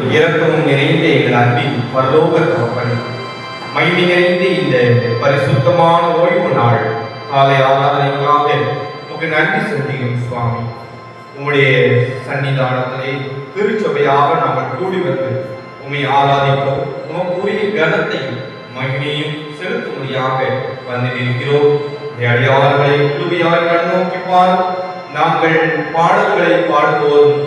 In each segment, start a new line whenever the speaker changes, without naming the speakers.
இரக்கமும் நிறைந்த எங்கள் அன்பின் பரலோக தகப்பனே, மகிமை நிறைந்த இந்த பரிசுத்தமான ஓய்வு நாள் காலை ஆராதனைக்காக உங்களுக்கு நன்றி செலுத்துகிறோம் சுவாமி. உம்முடைய சன்னிதானத்திலே திருச்சபையாக நாங்கள் கூடி வந்து உம்மை ஆராதிக்கிறோம். உமக்குரிய கனத்தையும் மகிமையும் செலுத்தும்படியாக வந்து நிற்கிறோம். அடியார்களை முழுமையாய் கண்ணோக்கிப்பார். நாங்கள் பாடல்களை பாடும்போதும்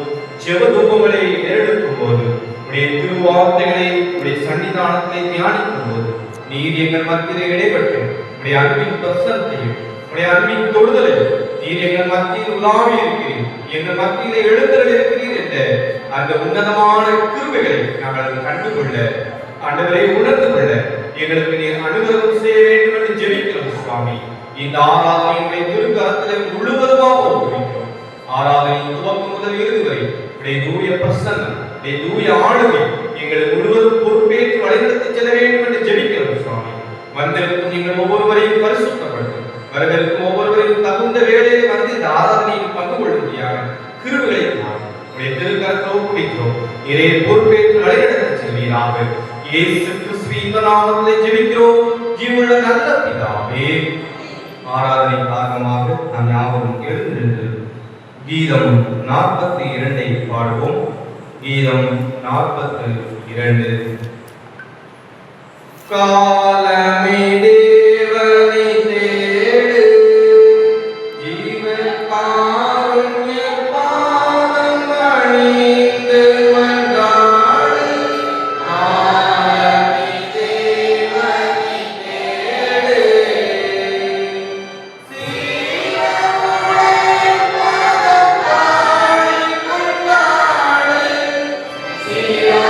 ஜெபதூபங்களை ஏறெடுக்கும் போது உடைய திருவார்த்தைகளை உடைய சன்னிதானத்தை தியானிக்கும் போது நீர் எங்கள் மத்தியிலே இடைப்பட்டு உடைய அன்பின் பிரசனத்தையும் உடைய அன்பின் தொடுதலை நீர் எங்கள் மத்தியில் உலாவி இருக்கிறீர், எங்கள் மத்தியிலே எழுந்தருளி இருக்கிறீர் என்ற அந்த உன்னதமான கிருபைகளை நாங்கள் கண்டுகொள்ள, ஆண்டவரை உணர்ந்து கொள்ள எங்களுக்கு நீர் அனுகிரகம் செய்ய வேண்டும் என்று ஜெபிக்கிறோம் சுவாமி. இந்த ஆராதனையுடைய திருக்கரத்திலே முழுவதுமாக ஒப்புவிக்கிறோம். ஆராதனையின் துவக்கம் முதல் இறுதி வரை உடைய தூய பிரசன்னம், உடைய தூய ஆளுகை எங்களை முழுவதும் பொறுப்பேற்று வழிநடத்தி செல்ல வேண்டும் என்று ஜெபிக்கிறோம் சுவாமி. வந்திருக்கும் நீங்கள் ஒவ்வொருவரையும் பரிசுத்தப்படுத்தும், வரவிருக்கும் ஒவ்வொருவரையும் தகுந்த வேலையை வந்து இந்த ஆராதனையில் பங்கு கொள்ளும்படியாக கிருபைகளை உடைய திருக்கரத்தில் ஒப்புவிக்கிறோம். இதை பொறுப்பேற்று வழிநடத்தி செல்வீராக. இயேசு கிறிஸ்துவின் நாமத்திலே ஜெபிக்கிறோம் ஜீவனுள்ள நல்ல பிதாவே. ஆராதனை காரணமாக நாம் யாவரும் எழுந்திருந்து கீதம் 42 பாடுவோம். கீதம் 42. காலமே தேவனை தேடு, ஜீவ காருண்ய பாதம் அணிந்து வந்தாடு. காலமே தேவனை தேடு,
Sira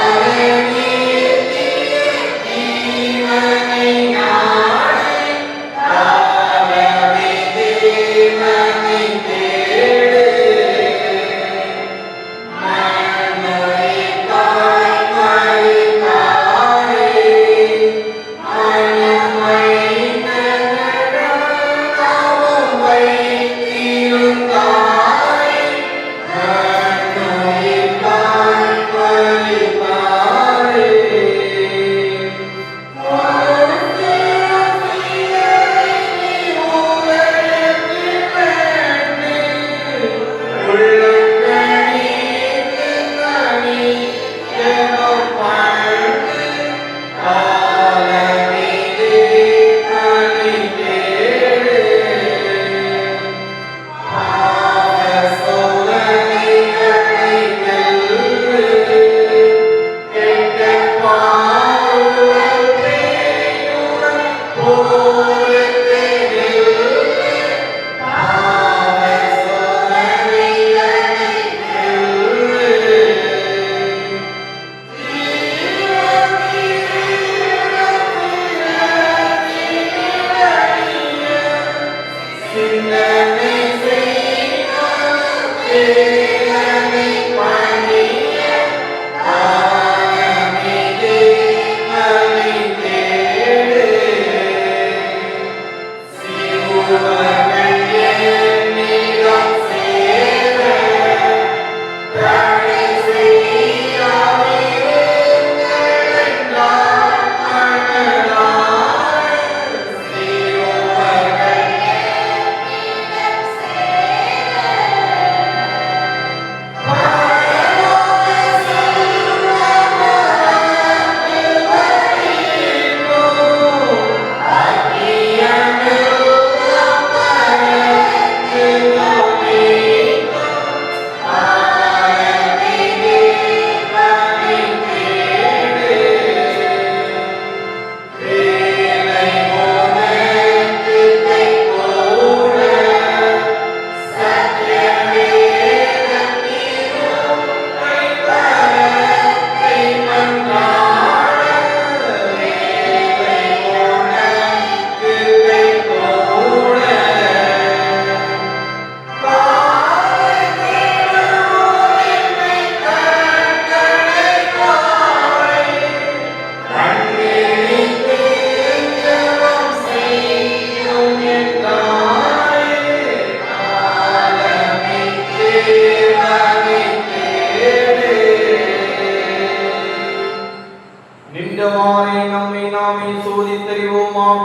என்றவாறே நம்மை நாமே சோதித்தறிவோமாக.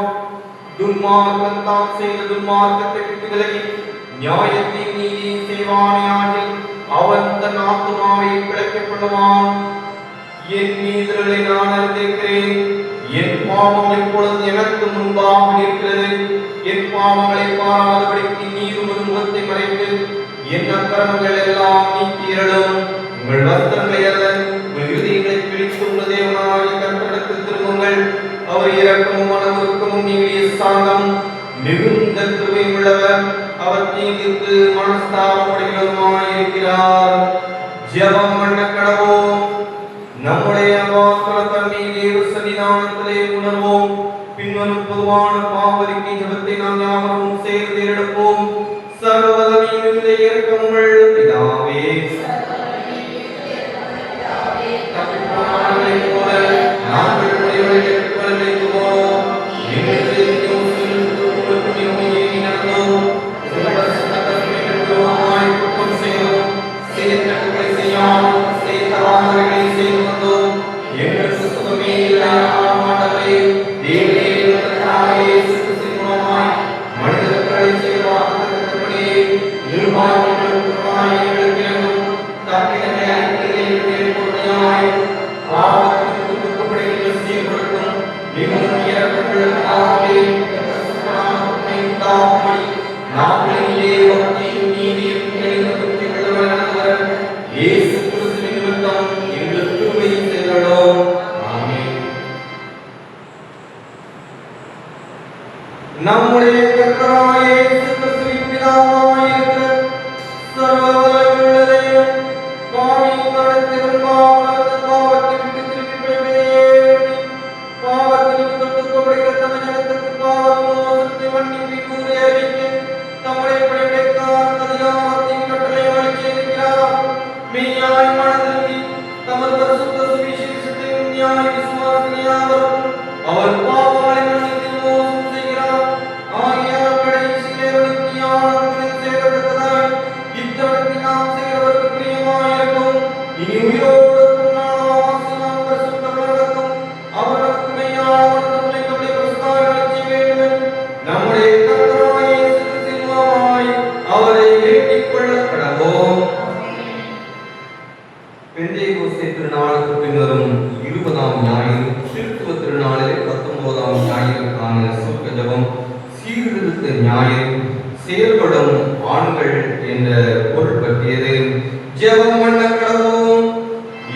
துன்மார்க்கன் தான் செய்த துன்மார்க்கத்தை விட்டு விலகி நியாயத்தின் நீதியை செய்வானையாகில் அவன் தன் ஆத்துமாவை பிழைக்கப் பண்ணுவான். என் நீதிகளை நான் அறிந்திருக்கிறேன். என் பாவம் எப்பொழுது எனக்கு முன்பாக இருக்கிறது. என் பாவங்களை பாராதபடிக்கு நீர் உமது முகத்தை மறைத்து என் அக்கிரமங்கள் எல்லாம் நீக்கியருளும். உங்கள் வஸ்திரங்களை அல்ல, உங்கள் இருதயங்களை பிடித்து உங்கள் தேவனாகிய கர்த்தரிடத்தில் திரும்புங்கள். அவர் இரக்கமும் மனவுருக்கமும் நீடிய சாந்தம் மிகுந்த கிருபை உள்ளவர். அவர் தீங்குக்கு மனஸ்தாபப்படுகிறவருமாய் இருக்கிறார். ஜெபம் பண்ண கடவோம். நம்முடைய வாசல தண்ணீர் தேவ சன்னிதானத்திலே உணர்வோம். பின்வரும் பொதுவான பாவரிக்கை ஜெபத்தை நாம் யாவரும் சேர்ந்து எடுப்போம். சர்வவல்லமையுள்ள இரக்கமுள்ள பிதாவே, தப்பிப்போனவர்களைப் போல நாங்கள் உம்முடைய கட்டளைகளை ஏற்றுக்கொள்வோம். எங்களுக்கு நடந்தோம். குற்றம் செய்தோம். செய்தவர்களை செய்யாமல் செய்தவர்களை செய்து வந்தோம். எங்களுக்கு சுகமே இல்லை. ஆண்டவரே, தேவனே, கிறிஸ்துவின் மூலமாய் மனிதர்களை செய்வார்களே நிர்வாகங்களுக்காய் எழுதியும் தப்பினை அறிக்கையை பொறுமையாய் பாவத்திற்கு துக்கப்படுகிற சீர்படுத்தும் மிகவும் இறக்கங்களுக்காகவே நாட்டிலே பக்தியும் நீதியும் நிறைந்தவர் இயேசு கிறிஸ்துவின் நிமித்தம் எங்களுக்கு கிருபை செய்தருளும். ஆமென். நம்முடைய கர்த்தராகிய இயேசு கிறிஸ்துவின் பிதாவாய் இருக்கிற சர்வவல்லமையுள்ள தேவன் பாவியின் கடத்திலும் பாவத்தை விட்டு திரும்பி போய்விடவே பாவத்திற்கு துக்கப்படுகிற தமது ஜனத்துக்கு பாவ விமோசனத்தை மன்னிப்பை கூறி அறிவிக்க தம்முடைய படைப்பிற்கான அதிகாரத்தின் கட்டளையை அளித்திருக்கிறார். மெய்யாய் மனதிரும்பி தமது பரிசுத்த சுவிசேஷத்தை உண்மையாய் விசுவாசியாவரும் அவர் பாவங்களை மன்னித்து விமோசனம் செய்கிறார். ஆகியால் கடைசியிலே நித்தியானவர்களில் சேரத்தக்கதாய் இத்தருணத்தில் நாம் செய்கிறவருக்கு பிரியமாயிருக்கும். இனி உயிரோடு நாம் பரிசுத்த பரலோகம் அவருக்கு மெய்யான தம்முடைய பரிசுத்தங்களை செய்ய வேண்டும். நம்முடைய கர்த்தராகிய இயேசு கிறிஸ்துவின் மூலமாய் அவரை வேண்டிக் கொள்ள கடவோம். பெந்தேகோஸ்தே திருநாளுக்கு பின்னரும் 20ஆம் ஞாயிறு திருத்துவ திருநாளிலே 19ஆம் ஞாயிறுக்கான சுருக்க ஜெபம் சீர்திருத்த ஞாயிறு செயல்படும் ஆண்கள் என்ற பொருள் பற்றியது. ஜெபம் பண்ண கடவோம்.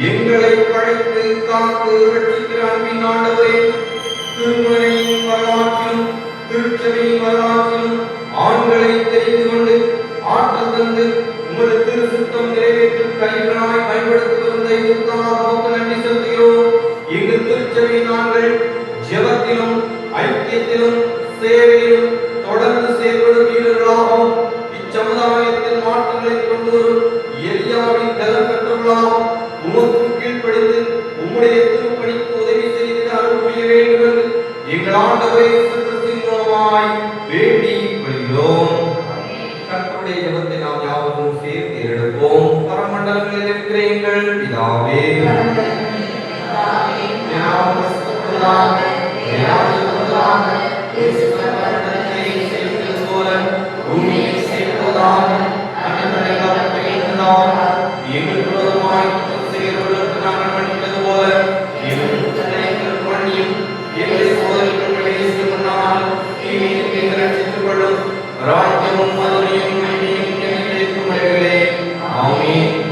எங்களை படைத்து காத்து ரட்சிக்கிற அன்பின் ஆண்டவரே, திருமுறையின் வரலாற்றிலும் திருச்சபையின் வரலாற்றிலும் ஆண்களை தெரிந்து கொண்டு ஆற்றல் தந்து உமது திரு சுத்தம் நிறைவேற்றும் கருவிகளாய் பயன்படுத்தி வந்த இதற்காக நன்றி செலுத்துகிறோம். எங்கள் திருச்சபையின் ஆண்கள் ஜெபத்திலும் ஐக்கியத்திலும் சேவையிலும் தொடர்ந்து செயல்படும் வீரர்களாகவும் இச்சமுதாயத்தில் மாற்றங்களை கொண்டு வரும் எலியாவின் பலம் பெற்றவர்களாகவும் உமக்கு கீழ்ப்படிந்து உம்முடைய திருப்பணிக்கு உதவி செய்து அருள் புரிய வேண்டும் என்று எங்கள் ஆண்டவரே இயேசு கிறிஸ்துவின் மூலமாய் வேண்டிக் கொள்கிறோம். கர்த்தருடைய ஜெபத்தை நாம் யாவரும் சேர்ந்து எடுப்போம். பரமண்டலங்களில் இருக்கிற எங்கள் பிதாவே,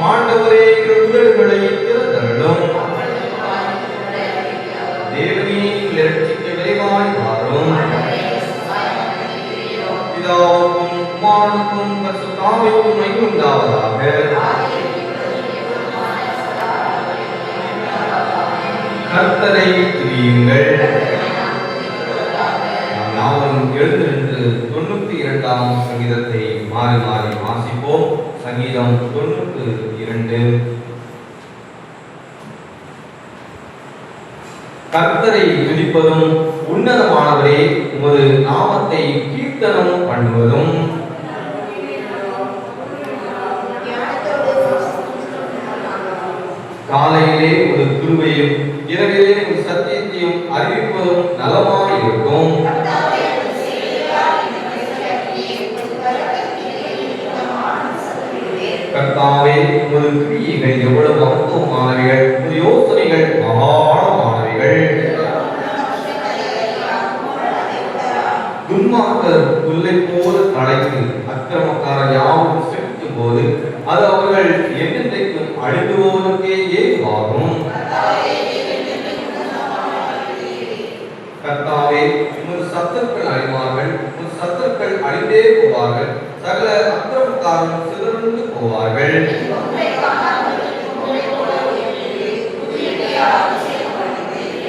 ஆண்டவரே உதடுகளை திறந்தருளும். தேவனே இரட்சிக்க விரைவாய் வாரும். பிதாவுக்கும் குமாரனுக்கும் பரிசுத்த ஆவிக்கும் மகிமை உண்டாவதாக. கர்த்தரை துதியுங்கள். நாமும் எழுந்திருந்து 92ஆம் சங்கீதத்தை மாறி மாறி வாசிப்போம். சங்கீதம் 92. கர்த்தரை துதிப்பதும் உன்னதமானவரே உமது நாமத்தை கீர்த்தனம் பண்ணுவதும் காலையிலே ஒரு கிருபையும் எனவே உன் சத்தியத்தையும் அறிவிப்பதும் நலமாயிருக்கும். கர்த்தாவே, உமது கிரியைகள் எவ்வளவு மகத்துவமானவைகள், உமது யோசனைகள் மகாணமானவைகள். துன்மார்க்கர் புல்லை போல தழைத்து அக்கிரமக்காரர் யாவும் செலுத்தும் போது அது அவர்கள் என்னென்றைக்கும் அழிந்து போவதற்கே ஏதுவாகும். கர்த்தாவே, உமது சத்துருக்கள் அழிவார்கள், உமது சத்துருக்கள் அழிந்தே போவார்கள், சகல அக்கிரமக்காரரும் சிதறந்து போவார்கள்.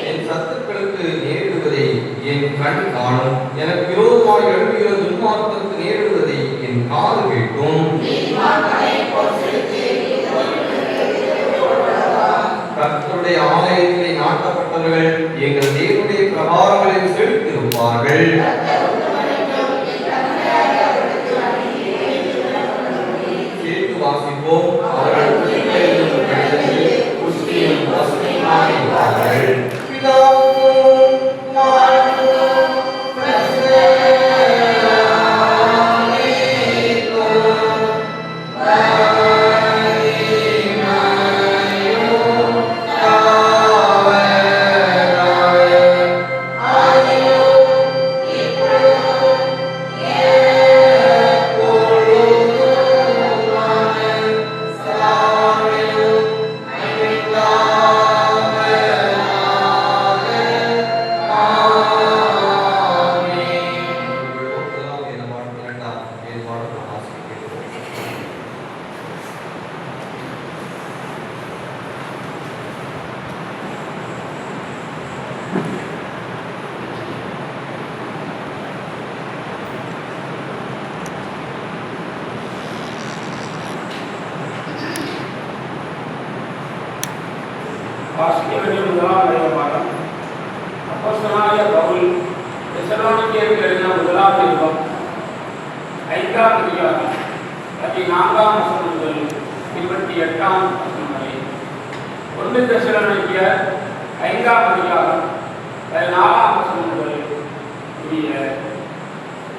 என் சத்துருக்களுக்கு நேரிடுவதை என் கண் காணும், எனக்கு விரோதமாக எழுப்புகிற துன்மார்க்கருக்கு நேரிடுவதை என் காது கேட்கும். கர்த்தருடைய ஆலயத்திலே நாட்டப்பட்டவர்கள் எங்கள் தேவனுடைய பிரகாரங்களில் செலுத்திருப்பார்கள். கேட்டு வாசிப்போம். அவர்கள் புஷ்டியும் வசதியுமாயிருப்பார்கள்.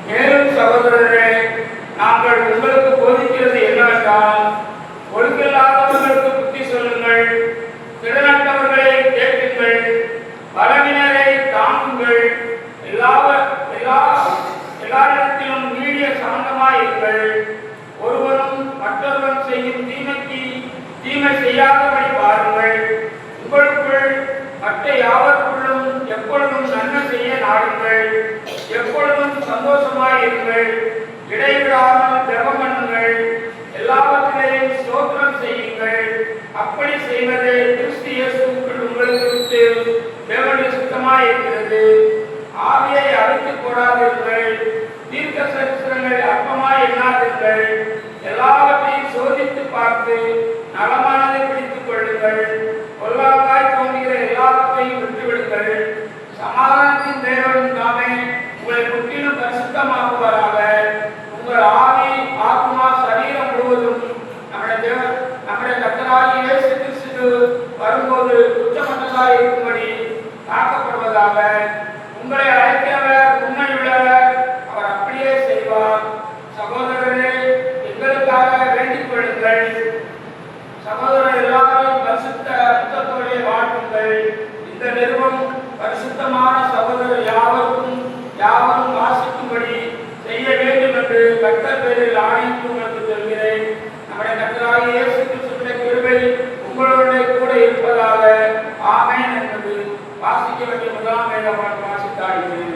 மேலும் சகோதரரே, நாங்கள் உங்களுக்கு போதிக்கிறது என்னவென்றால், ஒழுங்கில்லாதவர்களுக்கு புத்தி சொல்லுங்கள், திடனற்றவர்களை கேட்குங்கள், பலவினரை தாங்குங்கள், எல்லாரிடத்திலும் நீடிய சாந்தமாயிருங்கள். ஒருவரும் மற்றொருவன் செய்யும் தீமைக்கு தீமை செய்யாதபடி பாருங்கள். உங்களுக்குள் மற்ற யாவருக்குள்ளும் எப்பொழுதும் நன்மை செய்ய நாடுங்கள். எப்பொழுதும் சந்தோஷமாயிருங்கள். இடைவிடாமல் ஜெபம் பண்ணுங்கள். எல்லாவற்றிலேயும் ஸ்தோத்திரம் செய்யுங்கள். அப்படி செய்வது கிறிஸ்து இயேசுவுக்குள் உங்களுக்கு தேவனுடைய சுத்தமாயிருக்கிறது. ஆவியை அழித்துப் போடாதீர்கள். தீர்க்க சரித்திரங்களை அற்பமாய் எண்ணாதீர்கள். எல்லாவற்றையும் சோதித்து பார்த்து நலமானதை பிடித்துக் கொள்ளுங்கள். பொல்லாங்காய் தோன்றுகிற எல்லாவற்றையும் விட்டுவிடுங்கள். சமாதானத்தின் தேவன் தாமே உங்களை முற்றிலும் பரிசுத்தமாக்குவாராக. உங்கள் ஆவி, ஆத்மா, சரீரம் முழுவதும் நம்முடைய கர்த்தராகிய இயேசு கிறிஸ்து வரும்போது குற்றமற்றதாய் இருக்கும்படி காக்கப்படுவதாக. உங்களை அழைக்கிறவர் உண்மையுள்ளவர், அவர் அப்படியே செய்வார். சகோதரரே, எங்களுக்காக வேண்டிக் கொள்ளுங்கள். சகோதரர் எல்லாரும் பரிசுத்த ரத்தத்தோடு வாழ்த்துங்கள். இந்த நிறுவனம் பரிசுத்தமான சகோதரர் யாவரும் வாசிக்கும்படி செய்ய வேண்டும் என்று கர்த்தர் பேரில் ஆணையிட்டு உங்களுக்கு சொல்கிறேன். நம்முடைய கர்த்தராகிய இயேசு கிறிஸ்துவின் கிருபை உங்களோட கூட இருப்பதாக. ஆமென் என்பது வாசிக்க வேண்டிய முதலாம் வேதமாக வாசித்தார்கள்.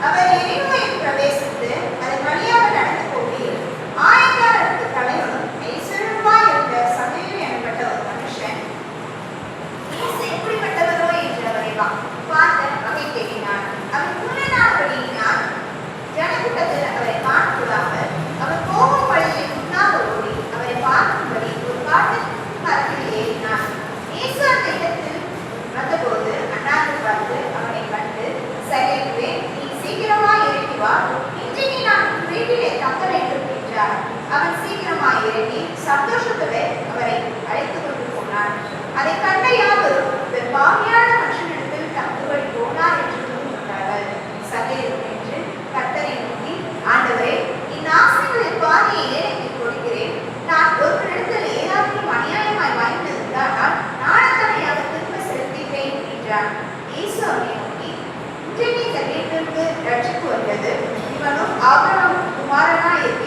அவர் எரிமுறையில் பிரவேசித்து அதன் வழியாக நடந்து போய் ஆயக்காரருக்கு தலைவனும் ஐஸ்வர்யமாய்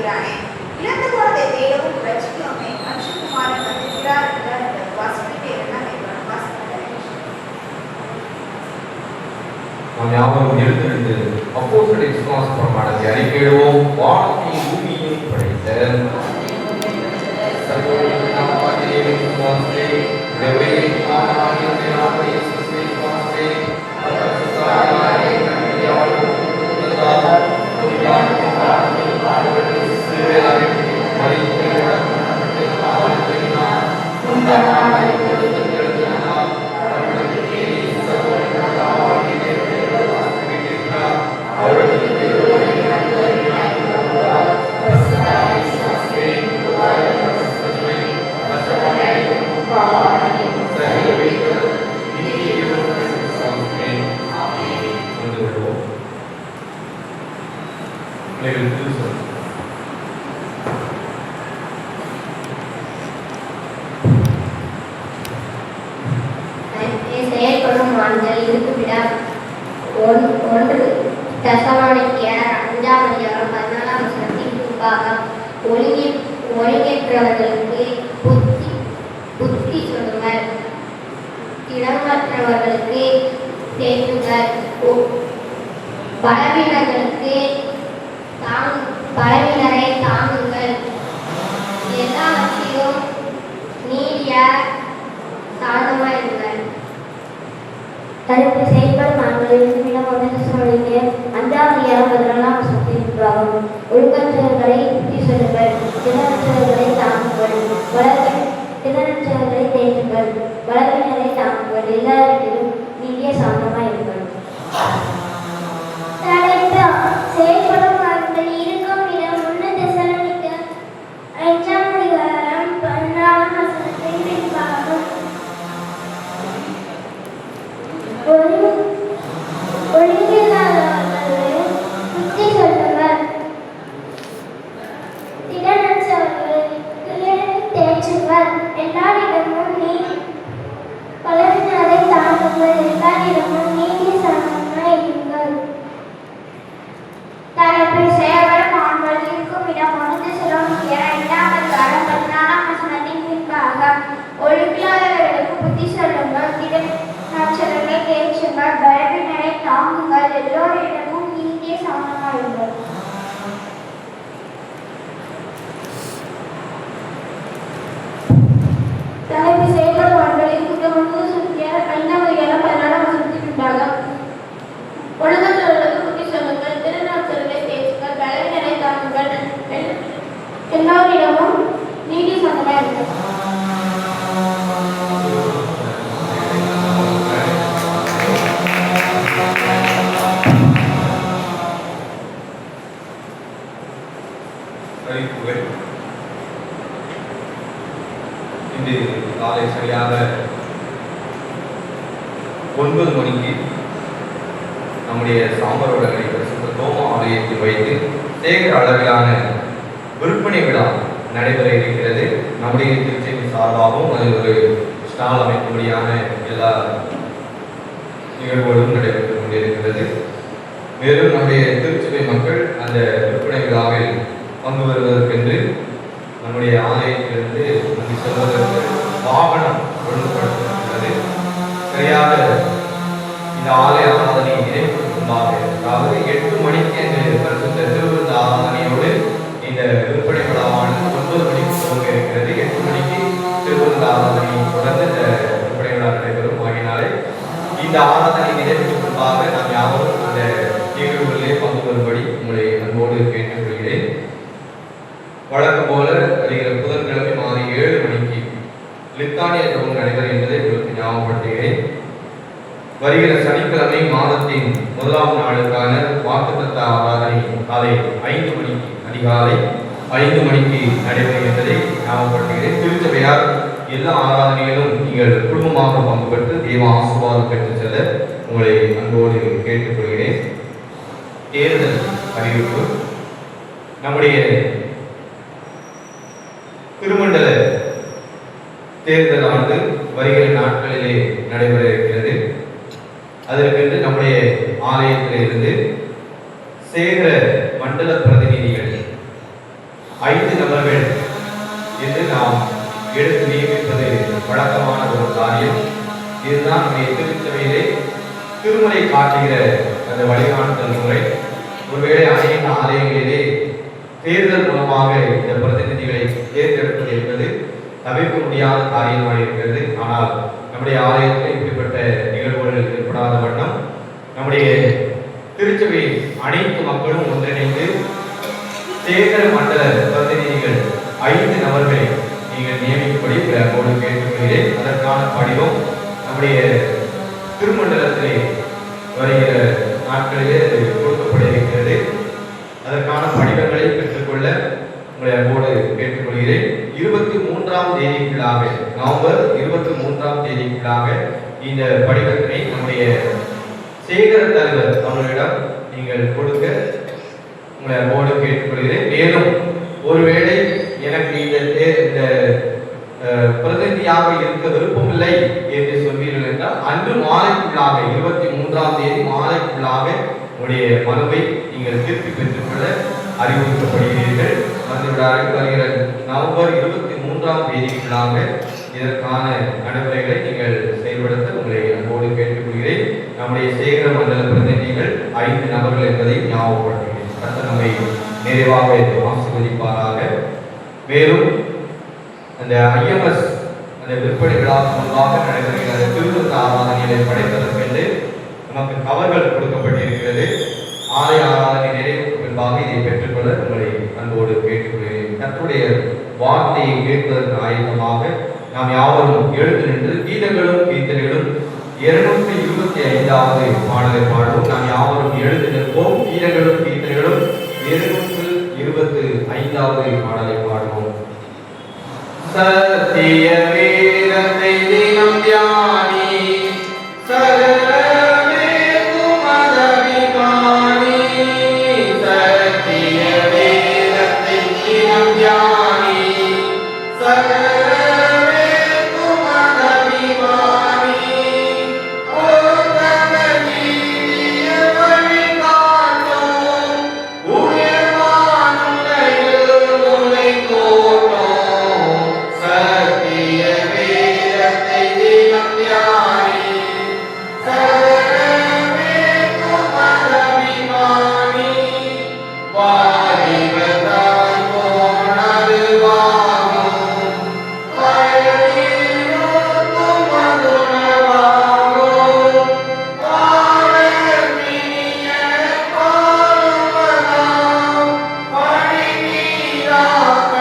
வருகிறானே, இழந்து போனதை தேடவும் ரட்சிக்கவுமே மனுஷகுமாரன் வந்திருக்கிறார் என்ற வாசிப்பிட்டு எல்லாம்
நாம் யாவரும் எழுந்திருந்து அப்போஸ்தலருடைய விசுவாச பிரமாணத்தை அறிக்கையிடுவோம். வானத்தையும் பூமியையும் படைத்த சர்வவல்லமையுள்ள பிதாவாகிய விசுவாசத்தை உடைய குமாரனாகிய தேவனாகிய இயேசு கிறிஸ்துவின் விசுவாசத்தை பரிசுத்த ஆவியானவரின் கருணையால் உண்டாதால் புதிதானத்தின் காலத்தில் பாடுபட்டு சிலுவையில் மரித்து அடக்கப்பட்டு பாவத்தினால் உண்டான கொடுத்து எழுதினார்.
செயல்படும் ஆண்கள் இருக்குமிடம் 1 தெசலோனிக்கேயர் 5:14 முன்பாக ஒழுங்கற்றவர்களுக்கு புத்தி சொல்லுங்கள், திடமற்றவர்களுக்கு தேற்றுங்கள், பலவீனரை தாங்குங்கள், எல்லாவற்றிலும் நீடிய சாந்தமாயிருங்கள்.
தனக்கு செயல்படும் ஆண்களின் இடம் 1 தெசலோனிக்கேயர் 5:14 ஒழுங்கற்றவர்களை புத்தி சொல்லுங்கள், திடமற்றவர்களை தாங்குங்கள், திடமற்றவர்களை தேற்றுங்கள், பலவீனரை தாங்குங்கள், எல்லாவற்றிலும் நீடிய சாந்தமாயிருங்கள்.
செயல்படும் ஆண்கள் இருக்கும் இடம் 1 தெசலோனிக்கேயர் 5:14 பின்பாகும். ஒழுங்கில்லாதவர்களை புத்தி சொல்லுங்கள், திடமற்றவர்களுக்கு தேற்றுங்கள், எல்லாரிடமும் பலவீனரை தாங்குங்கள், எல்லாரிடமும் நீடிய சாந்தமாயிருங்கள். தலைப்பில் செயல்படும் ஆண்கள் இருக்கும் இடம் 1 தெசலோனிக்கேயர் 5:14 பின்பாக ஒழுங்கில்லாதவர்களுக்கு புத்தி சொல்லுங்கள், திடமற்றவர்களை தேற்றுங்கள், பலவீனரை தாங்குங்கள், எல்லோரிடமும் நீடிய சாந்தமாயிருங்கள். தலைப்பு செயல்படும் ஆண்களின் கூட்டம் 1 தெசலோனிக்கேயர் 5:14 பின்பாக ஒழுங்கற்றவர்களுக்கு புத்தி சொல்லுங்கள், திடமற்றவர்களை தேற்றுங்கள், பலவீனரை தாங்குங்கள், எல்லோரிடமும் நீடிய சாந்தமாயிருங்கள்.
இன்று காலை சரியாக 9 மணிக்கு நம்முடைய சாம்பரோட பரிசுத்த தோமா ஆலயத்தில் வைத்து சேகர அளவிலான விற்பனை விழா நடைபெற இருக்கிறது. நம்முடைய திருச்செவி சார்பாகவும் அதில் ஒரு ஸ்டால் அமைக்கும்படியான எல்லா நிகழ்வுகளும் நடைபெற்றுக் கொண்டிருக்கிறது. மேலும் நம்முடைய திருச்சபை மக்கள் அந்த விற்பனை விழாவில் பங்கு பெறுவதற்கென்று நம்முடைய ஆலயத்திலிருந்து அங்கு செல்வதற்கு வாகனம் ஒழுங்குபடுத்தப்பட்டுள்ளது. சரியாக இந்த ஆலய ஆராதனை நிறைவுற்றாக, அதாவது 8 மணிக்கு அந்த பரிசுத்த திருவிருந்த ஆராதனையோடு இந்த விற்பனை விழாவானது 9 மணிக்கு துவங்க இருக்கிறது. 8 மணிக்கு திருவிருந்த ஆராதனை தொடர்ந்து இந்த விற்பனை விழா நடைபெறும். ஆகினாலே இந்த ஆராதனை நிறைவுற்றாக நாம் யாவரும் அந்த நிகழ்வுகளிலே பங்கு பெறும்படி உங்களை அன்போடு கேட்டுக்கொள்கிறேன். வழக்கம் போல வருகிற புதன்கிழமை மாலை 7 மணிக்கு லித்தானிய ஜெபம் நடைபெறும் என்பதை உங்களுக்கு ஞாபகப்படுத்துகிறேன். வருகிற சனிக்கிழமை மாதத்தின் 1ஆம் நாளுக்கான வாக்குத்தத்த ஆராதனை காலை 5 மணிக்கு அதிகாலை 5 மணிக்கு நடைபெறும் என்பதை ஞாபகப்படுத்துகிறேன். திருச்சபையார் எல்லா ஆராதனைகளும் நீங்கள் குடும்பமாக பங்கு பெற்று தெய்வ ஆசீர்வாதம் பெற்று செல்ல உங்களை அன்போடு கேட்டுக்கொள்கிறேன். தேர்தல் அறிவிப்பு. நம்முடைய திருமண்டல தேர்தல் ஆண்டு வருகிற நாட்களிலே நடைபெற இருக்கிறது. அதற்கென்று நம்முடைய ஆலயத்தில் இருந்து சேகர மண்டல பிரதிநிதிகள் 5 நபர்கள் என்று நாம் எடுத்து நியமிப்பது வழக்கமான ஒரு காரியம். இதுதான் நம்முடைய திருச்சபையிலே திருமுறை காட்டுகிற அந்த வழிகாட்டுதல் முறை. ஒருவேளை அநேக ஆலயங்களிலே தேர்தல் மூலமாக இந்த பிரதிநிதிகளை தேர்ந்தெடுப்பது என்பது தவிர்க்க முடியாத காரியமாக இருக்கிறது. ஆனால் நம்முடைய ஆலயத்தில் இப்படிப்பட்ட நிகழ்வுகள் ஏற்படாத வண்ணம் நம்முடைய திருச்சபையின் அனைத்து மக்களும் ஒன்றிணைந்து சேகர மண்டல பிரதிநிதிகள் 5 நபர்களை நீங்கள் நியமிக்கும்படி அன்போடு கேட்டுக்கொள்கிறேன். அதற்கான படிவம் நம்முடைய திருமண்டலத்திலே வருகிற நாட்களிலே அது கொடுக்கப்பட இருக்கிறது. அதற்கான படிவங்களை பெற்றுக்கொள்ள உங்களை அன்போடு கேட்டுக்கொள்கிறேன். 23ஆம் தேதிக்குள்ளாக, நவம்பர் 23ஆம் தேதிக்குள்ளாக இந்த படிவத்தினை நம்முடைய சேகர தலைவர் அவர்களிடம் நீங்கள் கொடுக்க உங்களை அன்போடு கேட்டுக்கொள்கிறேன். மேலும் ஒருவேளை எனக்கு இந்த பிரதிநிதியாக இருக்க விருப்பமில்லை என்று சொல்வீர்கள் என்றால் அன்று மாலைக்குள்ளாக 23ஆம் தேதி மாலைக்குள்ளாக உடைய மனுவை நீங்கள் திருப்பி பெற்றுக்கொள்ள அறிவுறுத்தப்படுகிறீர்கள். வருகிற நவம்பர் 23ஆம் தேதிக்குள்ளாக இதற்கான நடைமுறைகளை நீங்கள் செயல்படுத்த உங்களை அன்போடு கேட்டுக்கொள்கிறேன். நம்முடைய சேகர மண்டல பிரதிநிதிகள் 5 நபர்கள் என்பதை ஞாபகப்படுத்துகிறேன். கர்த்தர் நம்மை நிறைவாக ஆசீர்வதிப்பாராக. மேலும் அந்த IMS அந்த விற்பனை விழாவுக்கு முன்பாக நடைபெறுகிற திருவிழா ஆராதனைகளை படைப்பதற்கென்று நமக்கு கவர்கள் கொடுக்கப்பட்டிருக்கிறது. ஆலய ஆராதனை நிறைவுக்கு பின்பாக இதை பெற்றுக்கொள்ள உங்களை அன்போடு கேட்டுக்கொள்கிறேன். கர்த்தருடைய வார்த்தையை கேட்பதற்கு ஆயத்தமாக நாம் யாவரும் எழுந்து நின்று கீதங்களும் கீர்த்தனைகளும் 225வது பாடலை பாடுவோம். நாம் யாவரும் எழுந்து நிற்போம். கீதங்களும் கீர்த்தனைகளும் 225வது பாடலை பாடுவோம். சத்திய வேதத்தை தினம் தியானி, சகலமே உமதபிமானி. சத்திய வேதத்தை தினம் தியானி, சகலமே உமதபிமானி. உத்தம நீதிய வழி காட்டும், உயர்வான உலகில் உன்னை தோற்றும். சத்திய வேதத்தை தினம் தியானி, சகலமே உமதபிமானி. வாரிவதான் போனது வாங்கும், வயலிலும் மதுரவாகும். பாரமினிய பாருவதாம், பணிநீராக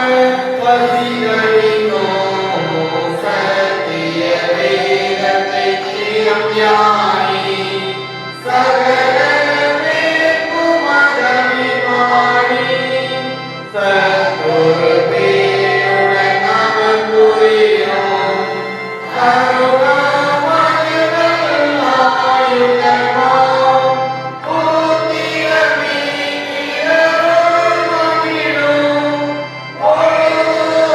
பசிகளினோம். சத்திய வேதத்தை தினம் தியானி, சகலமே உமதபிமானி. சத்குரு பேருடன் நமன் புரியும், கருணாமயங்கள் ஆயுதமாம். புத்திரமே திரள் மகிழும், ஒழுங்கு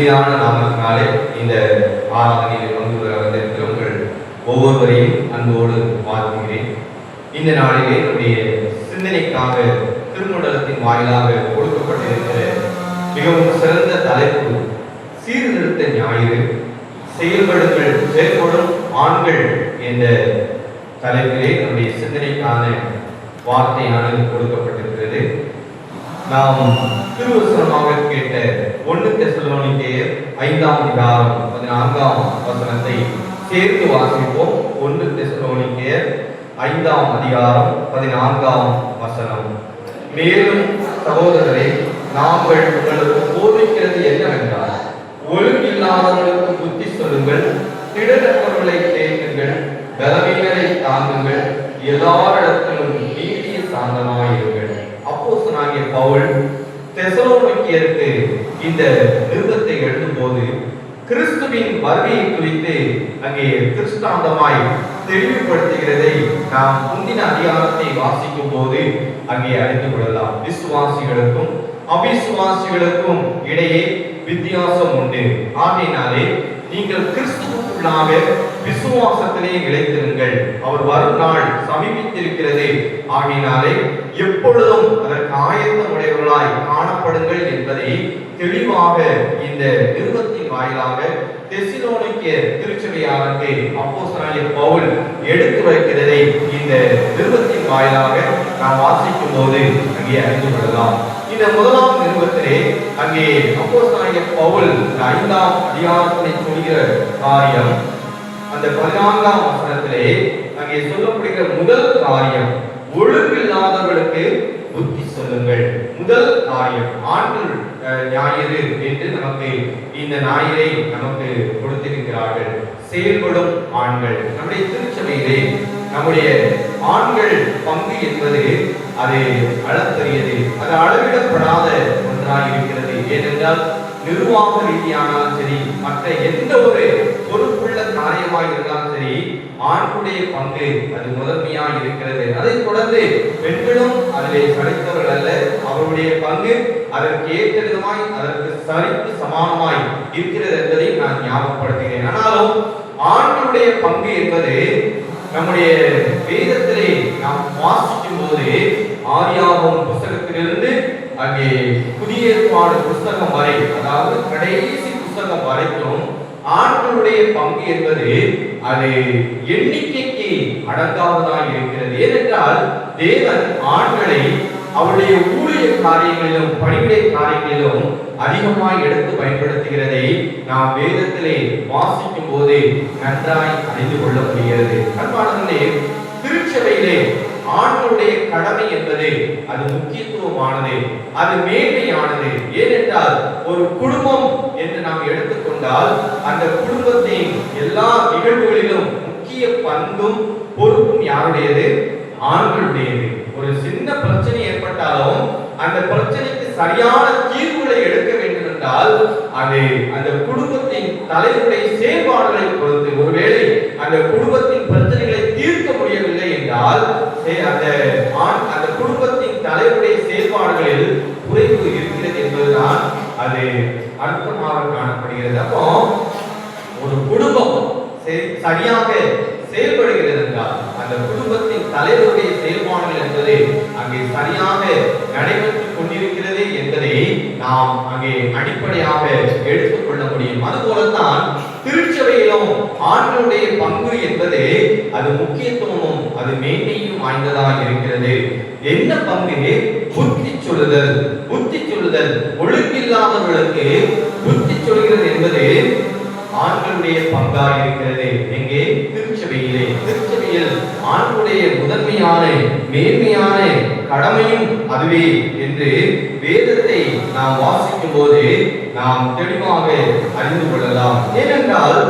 இனிமையான நாமத்தினாலே இந்த ஆராதனையில் பங்கு பெற வந்திருக்கிற உங்கள் ஒவ்வொருவரையும் அன்போடு வாழ்த்துகிறேன். இந்த நாளிலே நம்முடைய சிந்தனைக்காக திருமண்டலத்தின் வாயிலாக கொடுக்கப்பட்டிருக்கிற மிகவும் சிறந்த தலைப்பு சீர்திருத்த ஞாயிறு செயல்படும் ஆண்கள் என்ற தலைப்பிலே நம்முடைய சிந்தனைக்கான வார்த்தையானது கொடுக்கப்பட்டிருக்கிறது. நாம் திருவசனமாக கேட்ட 1 தெசலோனிக்கேயர் 5ஆம் அதிகாரம் 14ஆம் வசனத்தை சேர்த்து வாசிப்போம். 1 தெசலோனிக்கேயர் 5ஆம் அதிகாரம் 14ஆம் வசனம். மேலும் சகோதரரே, நாங்கள் உங்களுக்கு போதிக்கிறது என்னவென்றால், ஒழுங்கில்லாதவர்களுக்கு புத்தி சொல்லுங்கள், திடனற்றவர்களை தேற்றுங்கள், பலவீனரை தாங்குங்கள், எல்லாரிடத்திலும் நீதிய சாந்தமாயிருங்கள். அப்போஸ்தலனாகிய பவுல் தெசலோனிக்கேயருக்கு இந்த நிருபத்தை எழுதும்போது கிறிஸ்துவின் வருகையை குறித்து அங்கே திருஷ்டாந்தமாய் தெளிவுபடுத்துகிறதை நாம் முந்தின அதிகாரத்தை வாசிக்கும் போது அங்கே அறிந்து கொள்ளலாம். விசுவாசிகளுக்கும் அவிசுவாசிகளுக்கும் இடையே வித்தியாசம் உண்டு. ஆகையினாலே நீங்கள் கிறிஸ்துவுக்குள்ளாக விசுவாசத்திலே நிலைத்திருங்கள், அவர் வரும் நாள் சமீபித்திருக்கிறது. ஆகையினாலே எப்பொழுதும் அதற்கு ஆயத்தம் உடையவர்களாய் காணப்படுங்கள் என்பதை தெளிவாக இந்த நிருபத்தின் வாயிலாக தெசலோனிக்கே திருச்சபையாருக்கு அப்போஸ்தலனாகிய பவுல் எடுத்து வைக்கிறதை இந்த நிருபத்தின் வாயிலாக நாம் வாசிக்கும் போது அங்கே அறிந்து கொள்ளலாம். இந்த முதலாம் நிருபத்திலே அங்கே அப்போஸ்தலனாகிய பவுல் 5ஆம் அதிகாரத்திலே சொல்கிற காரியம், அந்த 14ஆம் வசனத்திலே அங்கே சொல்லப்படுகிற முதல் காரியம், ஒழுங்கில்லாதவர்களுக்கு புத்தி சொல்லுங்கள். முதல் காரியம் ஆண்கள் ஞாயிறு என்று நமக்கு இந்த ஞாயிறை நமக்கு கொடுத்திருக்கிறார்கள். செயல்படும் ஆண்கள். நம்முடைய திருச்சபையிலே நம்முடைய ஆண்கள் பங்கு என்பது அது அளப்பரியது, அது அளவிடப்படாத ஒன்றாக இருக்கிறது. ஏனென்றால் நிர்வாக ரீதியானாலும் சரி, மற்ற எந்த ஒரு பொறுப்புள்ள காரியமாக இருந்தாலும் சரி, ஆண்களுடைய பங்கு அது முதன்மையாக இருக்கிறது. அதை தொடர்ந்து பெண்களும் அதிலே சளைத்தவர்கள் அல்ல, அவருடைய பங்கு அதற்கு ஏற்ற விதமாய் அதற்கு சரிக்கு சமானமாய் இருக்கிறது என்பதை நான் ஞாபகப்படுத்துகிறேன். ஆனாலும் ஆண்களுடைய பங்கு என்பது நம்முடைய வேதத்திலே நாம் வாசிக்கும் போது ஆதியாகமம் புஸ்தகத்திலிருந்து அங்கே புதிய ஏற்பாடு புஸ்தகம் வரை, அதாவது கடைசி புஸ்தகம் வரைக்கும் ஆண்களுடைய பங்கு என்பது அது எண்ணிக்கைக்கு அடங்காததாக இருக்கிறது. ஏனென்றால் தேவன் ஆண்களை அவருடைய ஊழிய காரியங்களிலும் பணிவிடை காரியங்களிலும் அதிகமாய் எடுத்து பயன்படுத்துகிறதை நாம் வேதத்திலே வாசிக்கும் போது நன்றாய் அறிந்து கொள்ள முடிகிறது. அன்பானவர்களே, திருச்சபையிலே ஆண்களுடைய கடமை என்பது அது முக்கியத்துவமானது, அது மேன்மையானது. ஏனென்றால் ஒரு குடும்பம் என்று நாம் எடுத்துக்கொண்டால் அந்த குடும்பத்தின் எல்லா நிகழ்வுகளிலும் முக்கிய பங்கும் பொறுப்பும் யாருடையது? ஆண்களுடையது. ஒரு சின்ன பிரச்சனை ஏற்பட்டாலும் அந்த பிரச்சனைக்கு சரியான தீர்வுகளை எடுக்க வேண்டும் என்றால் அது அந்த குடும்பத்தின் தலைவருடைய செயல்பாடுகளை பொறுத்து. ஒருவேளை அந்த குடும்பத்தின் பிரச்சனைகளை தீர்க்க முடியவில்லை என்றால் அந்த குடும்பத்தின் தலைவருடைய செயல்பாடுகளில் குறைவு இருக்கிறது என்பதுதான் அது அர்த்தமாக காணப்படுகிறது. அப்போ ஒரு குடும்பம் சரியாக செயல்படுகிறது என்றால் அந்த குடும்பத்தின் தலைவருடைய செயல்பாடுகள் என்பது அங்கே சரியாக நடைபெற்றுக் கொண்டிருக்கிறது என்பதை நாம் அங்கே அடிப்படையாக எடுத்துக்கொள்ள முடியும். அதுபோலத்தான் திருச்சபையிலும் ஆண்களுடைய பங்கு என்பது அது முக்கியத்துவமும் அது மேன்மையும் வாய்ந்ததாக இருக்கிறது. என்ன பங்கு? புத்தி சொல்லுதல். புத்தி சொல்லுதல். ஒழுங்கில்லாதவர்களுக்கு புத்தி சொல்கிறது என்பது ஆண்களுடைய பங்காக இருக்கிறது. எங்கே? திருச்சபையிலே. திருச்சபையில் ஆண்களுடைய முதன்மையான மேன்மையான கடமையும் அதுவே என்று வேதத்தை நாம் வாசிக்கும் போது நாம் தெளிவாக அறிந்து கொள்ளலாம். ஏனென்றால்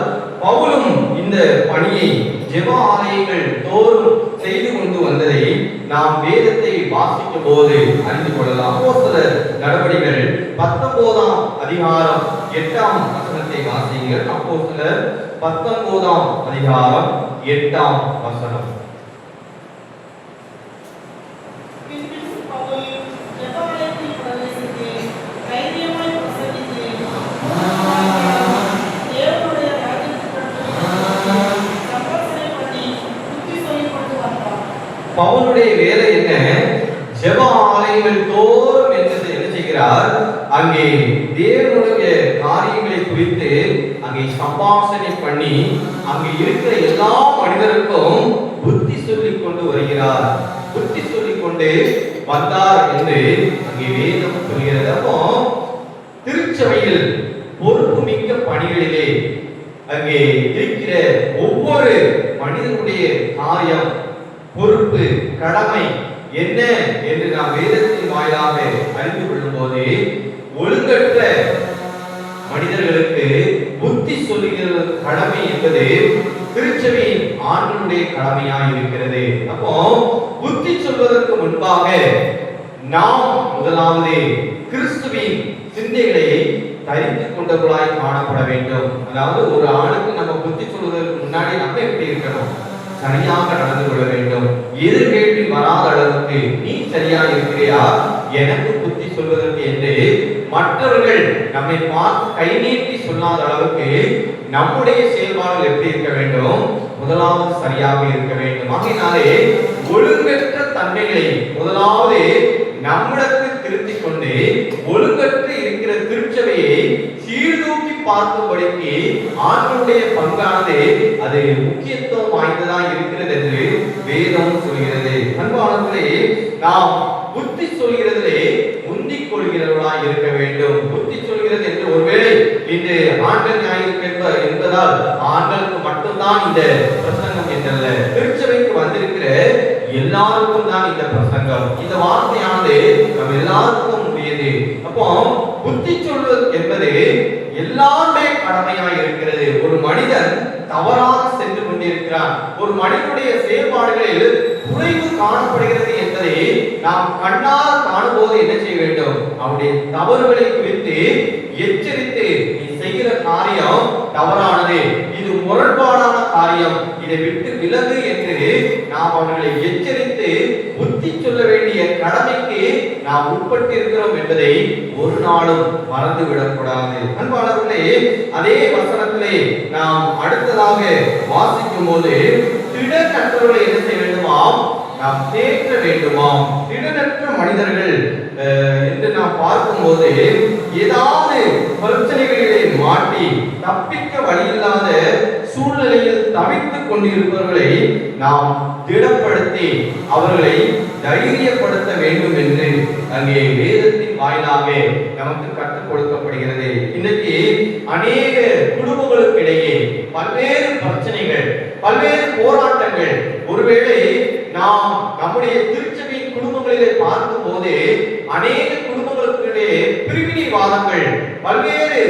பவுலும் இந்த பணியை ஜெப ஆலயங்கள் தோறும் செய்து கொண்டு வந்ததை நாம் வேதத்தை வாசிக்கும் போது அறிந்து கொள்ளலாம். அப்போஸ்தலர் நடவடிக்கைகள் 19ஆம் அதிகாரம் 8ஆம் வசனத்தை வாசியுங்கள். அப்போஸ்தலர் 19ஆம் அதிகாரம் 8ஆம் வசனம்.
ஜெப ஆலயத்தில் பிரவேசித்தேன், தைரியமாய் பிரசங்கித்தேன்.
பவுலுடைய வேலை என்ன? ஜெப ஆலயங்கள் தோறும் என்ன செய்கிறார்? அங்கே தேவனுடைய காரியங்களை குறித்து அங்கே சம்பாஷணை பண்ணி அங்கே இருக்கிற எல்லா மனிதருக்கும் புத்தி சொல்லிக் கொண்டு வருகிறார். புத்தி சொல்லிக் கொண்டு வந்தார் என்று அங்கே வேதம் சொல்கிறது. அப்போ திருச்சபையில் பொறுப்பு மிக்க பணிகளிலே அங்கே இருக்கிற ஒவ்வொரு மனிதனுடைய காரியம், பொறுப்பு, கடமை என்ன என்று நாம் வேதத்தின் வாயிலாக அறிந்து கொள்ளும் போது ஒழுங்கற்ற மனிதர்களுக்கு புத்தி சொல்லுகிற கடமை என்பது திருச்சபையின் ஆண்களுடைய கடமையாக இருக்கிறது. அப்போ புத்தி சொல்வதற்கு முன்பாக நாம் முதலாவது கிறிஸ்துவின் சிந்தைகளை தரித்து கொண்டவர்களாய் காணப்பட வேண்டும். அதாவது ஒரு ஆளுக்கு நம்ம புத்தி சொல்வதற்கு முன்னாடி நம்ம எப்படி இருக்கணும்? சரியாக நடந்து கொள்ள வேண்டும். எதிர்கேள்வி வராத அளவுக்கு நீ சரியா இருக்கிறியா, எனக்கு புத்தி சொல்வதற்கு என்று மற்றவர்கள் நம்மை பார்த்து கை நீட்டி சொல்லாத அளவுக்கு நம்முடைய செயல்பாடுகள் எப்படி இருக்க வேண்டும்? முதலாவது சரியாக இருக்க வேண்டும். ஆகையினாலே ஒழுங்கற்ற தன்மைகளை முதலாவது நம்மிடத்தில் திருத்திக் கொண்டு ஒழுங்கற்று இருக்கிற திருச்சபையை சீர்தூக்கி பார்க்கும்படிக்கு ஆண்களுடைய பங்கானது அது முக்கியத்துவம் வாய்ந்ததாக இருக்கிறது என்று வேதம் சொல்கிறது. அன்பானவர்களே, நாம் புத்தி சொல்கிறதிலே முந்திக் கொள்கிறவர்களாக இருக்க வேண்டும். புத்தி சொல்கிறது என்று ஒருவேளை இன்று ஆண்கள் ஞாயிறு என்பதால் ஆண்களுக்கு மட்டும்தான் இந்த பிரசங்கம் என்றல்ல, திருச்சபைக்கு வந்திருக்கிற எல்லாருக்கும் தான் இந்த பிரசங்கம். இந்த வார்த்தையானது நம்ம எல்லாருக்கும் உரியது. அப்போ புத்தி சொல்வது என்பது எல்லாருடைய கடமையாக இருக்கிறது. ஒரு மனிதன் தவறாக சென்று கொண்டிருக்கிறான், ஒரு மனிதனுடைய செயல்பாடுகளில் குறைவு காணப்படுகிறது என்பதை நாம் கண்ணால் காணும்போது என்ன செய்ய வேண்டும்? அவருடைய தவறுகளை குறித்து எச்சரித்து, நீ செய்கிற காரியம் தவறானது, இது முரண்பாடான காரியம், இதை விட்டு விலகு என்று நாம் அவர்களை எச்சரித்து புத்தி சொல்ல வேண்டிய கடமைக்கு நாம் உட்பட்டு இருக்கிறோம் என்பதை ஒரு நாளும் மறந்து விடக்கூடாது. அன்பானவர்களே, அதே வசனத்திலே நாம் அடுத்ததாக வாசிக்கும் போது திடனற்றவர்களை என்ன செய்ய வேண்டுமாம்? நாம் தேற்ற வேண்டுமாம். திடனற்ற மனிதர்கள் என்று நாம் பார்க்கும்போது ஏதாவது பிரச்சனைகளிலே மாட்டி தப்பிக்க வழியில்லாத சூழ்நிலையில் தவித்துக் கொண்டிருப்பவர்களை நாம் திடப்படுத்தி அவர்களை தைரியப்படுத்த வேண்டும் என்று அங்கே வேதத்தின் வாயிலாக நமக்கு கற்றுக் கொடுக்கப்படுகிறது. இன்னைக்கு அநேக குடும்பங்களுக்கு இடையே பல்வேறு பிரச்சனைகள், பல்வேறு போராட்டங்கள், ஒருவேளை நாம் நம்முடைய திருச்சபையின் குடும்பங்களிலே பார்க்கும் போது அநேக குடும்பங்களுக்கிடையே பிரிவினைவாதங்கள், பல்வேறு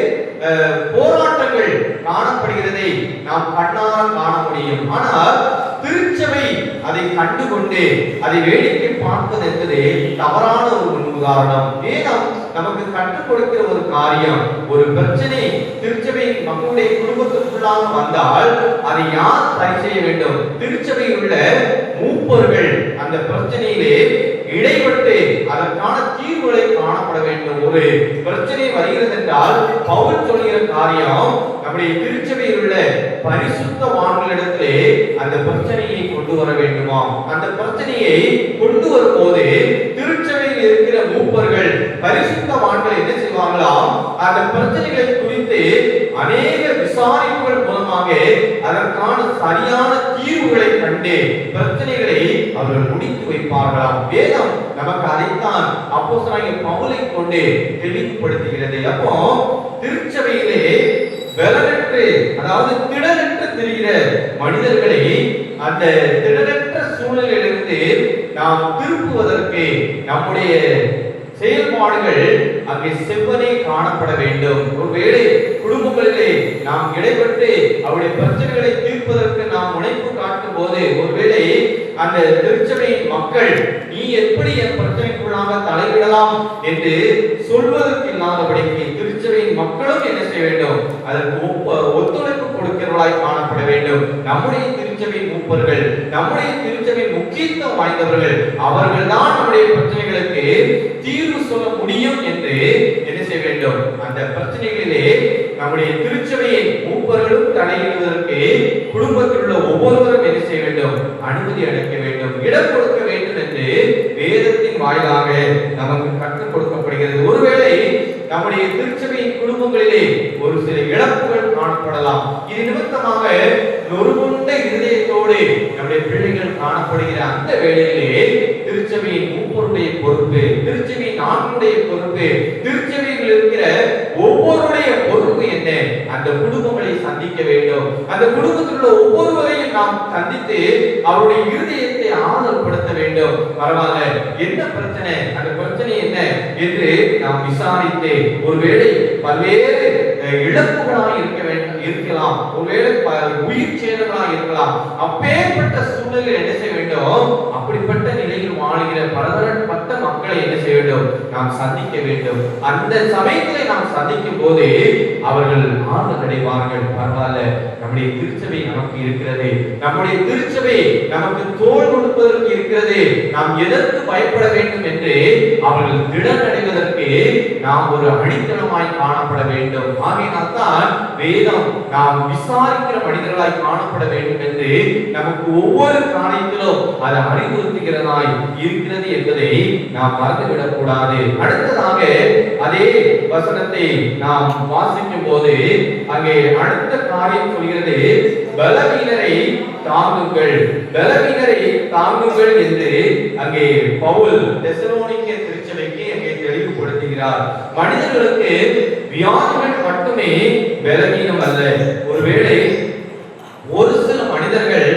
போராட்டங்கள் காணப்படுகிறதை நாம் கண்ணார காண முடியும். ஆனால் திருச்சபை அதை கண்டுகொண்டு அதை வேடிக்கை பார்ப்பது என்பது தவறான ஒரு உதாரணம். வேதம் நமக்கு கற்றுக் கொடுக்கிற ஒரு காரியம், ஒரு பிரச்சனை திருச்சபையின் மக்களுடைய குடும்பத்துக்குள்ளாக வந்தால் அதை யார் சரி செய்ய வேண்டும்? திருச்சபையில் உள்ள மூப்பர்கள் அந்த பிரச்சனையிலே இடைப்பட்டு அதற்கான தீர்வுகளை காணப்பட வேண்டும். ஒரு பிரச்சனை வருகிறது என்றால் பவுல் சொல்கிற காரியம், நம்முடைய திருச்சபையில் உள்ள பரிசுத்தவான்களிடத்திலே அந்த பிரச்சனையை கொண்டு வர வேண்டுமாம். அந்த பிரச்சனையை கொண்டு வரும்போது திருச்சபையில் இருக்கிற மூப்பர்கள் பரிசுத்தவான்கள் என்ன செய்வாங்களாம்? அந்த பிரச்சனைகளை குறித்து அநேக விசாரிப்புகள் மூலமாக அதற்கான சரியான தீர்வுகளை கண்டு பிரச்சனைகளை அவர்கள் முடித்து வைப்பார்களாம். வேதம் நமக்கு அதைத்தான் அப்போஸ்தலனாகிய பவுலை கொண்டு தெளிவுபடுத்துகிறது. அப்போ திருச்சபையிலே பலனற்று, அதாவது திடனற்று தெரிகிற மனிதர்களை அந்த திடனற்ற சூழ்நிலையிலிருந்து நாம் திருப்புவதற்கு நம்முடைய செயல்பாடுகள் அங்கே செவ்வனே காணப்பட வேண்டும். ஒருவேளை குடும்பங்களிலே நாம் இடைப்பட்டு அவருடைய பிரச்சனைகளை தீர்ப்பதற்கு நாம் முனைப்பு காட்டும் போது ஒருவேளை அந்த திருச்சபையின் மக்கள் நீ எப்படி என் பிரச்சனைக்குள்ளாக தலையிடலாம் என்று சொல்வதற்கு இல்லாதபடிக்கு திருச்சபையின் மக்களும் என்ன செய்ய வேண்டும்? அதற்கு ஒத்துழைப்பு கொடுக்கிறவர்களாய் காணப்பட வேண்டும். நம்முடைய திருச்சபையின் மூப்பர்கள், நம்முடைய திருச்சபையின் முக்கிய முக்கியத்துவம் வாய்ந்தவர்கள், அவர்கள் தான் நம்முடைய பிரச்சனைகளுக்கு தீர்வு சொல்ல முடியும் என்று என்ன செய்ய வேண்டும்? அந்த பிரச்சனைகளிலே நம்முடைய திருச்சபையை மூப்பர்களும் தலையிடுவதற்கு குடும்பத்தில் உள்ள ஒவ்வொருவரும் என்ன செய்ய வேண்டும்? அனுமதி அளிக்க வேண்டும், இடம் கொடுக்க வேண்டும் என்று வேதத்தின் வாயிலாக நமக்கு கற்றுக் கொடுக்கப்படுகிறது. ஒருவேளை நம்முடைய திருச்சபையின் குடும்பங்களிலே ஒரு சில இழப்புகள் காணப்படலாம். இது நிமித்தமாக நொறுங்குண்ட இதயத்தோடு நம்முடைய பிள்ளைகள் காணப்படுகிற அந்த வேளையிலே திருச்சபையின் மூப்பருடைய பொறுப்பு, திருச்சபையின் ஆண்களுடைய பொறுப்பு, திருச்சபையில் இருக்கிற ஒவ்வொருடைய பொறுப்பு என்ன? அந்த குடும்பங்களை சந்திக்க வேண்டும். அந்த குடும்பத்தில் உள்ள ஒவ்வொருவரையும் நாம் சந்தித்து அவருடைய இருதயத்தை ஆறுதல்படுத்த வேண்டும். பரவாயில்ல, என்ன பிரச்சனை, அந்த பிரச்சனை என்ன என்று நாம் விசாரித்து, ஒருவேளை பல்வேறு இழப்புகளாக இருக்கலாம், ஒருவேளை உயிர் சேதங்களாக இருக்கலாம். அப்பேற்பட்ட சூழ்நிலை என்ன செய்ய வேண்டும்? அப்படிப்பட்ட நிலையில் வாழ்கிற பலதரப்பட்ட மக்களை என்ன செய்ய வேண்டும்? நாம் சந்திக்க வேண்டும். அந்த சமயங்களை நாம் சந்திக்கும் போது அவர்கள் ஆறுதல் அடைவார்கள். பரவாயில்ல, நம்முடைய திருச்சபை நமக்கு இருக்கிறது, நம்முடைய திருச்சபை நமக்கு தோள் கொடுப்பதற்கு இருக்கிறது, நாம் எதற்கு பயப்பட வேண்டும் என்று அவர்கள் திடன் அடைவதற்கு நாம் ஒரு அடித்தளமாய் காணப்பட வேண்டும். ஆகையினால் தான் வேதம் நாம் விசாரிக்கிற மனிதர்களாய் காணப்பட வேண்டும் என்று நமக்கு ஒவ்வொரு காரியத்திலும் அது அறிவுறுத்துகிறதாய் இருக்கிறது என்பதை நாம் மறந்துவிடக் கூடாது. அடுத்ததாக அதே வசனத்தை நாம் வாசிக்கும் போது அங்கே அடுத்த காரியம் சொல்கிறது, பலவீனரை தாங்குங்கள், பலவீனரை தாங்குங்கள் என்று அங்கே பவுல் தெசலோனிக்கே திருச்சபைக்கு அங்கே தெளிவுபடுத்துகிறார். மனிதர்களுக்கு வியாதிகள் மட்டுமே பலவீனம் அல்ல. ஒருவேளை ஒரு சில மனிதர்கள்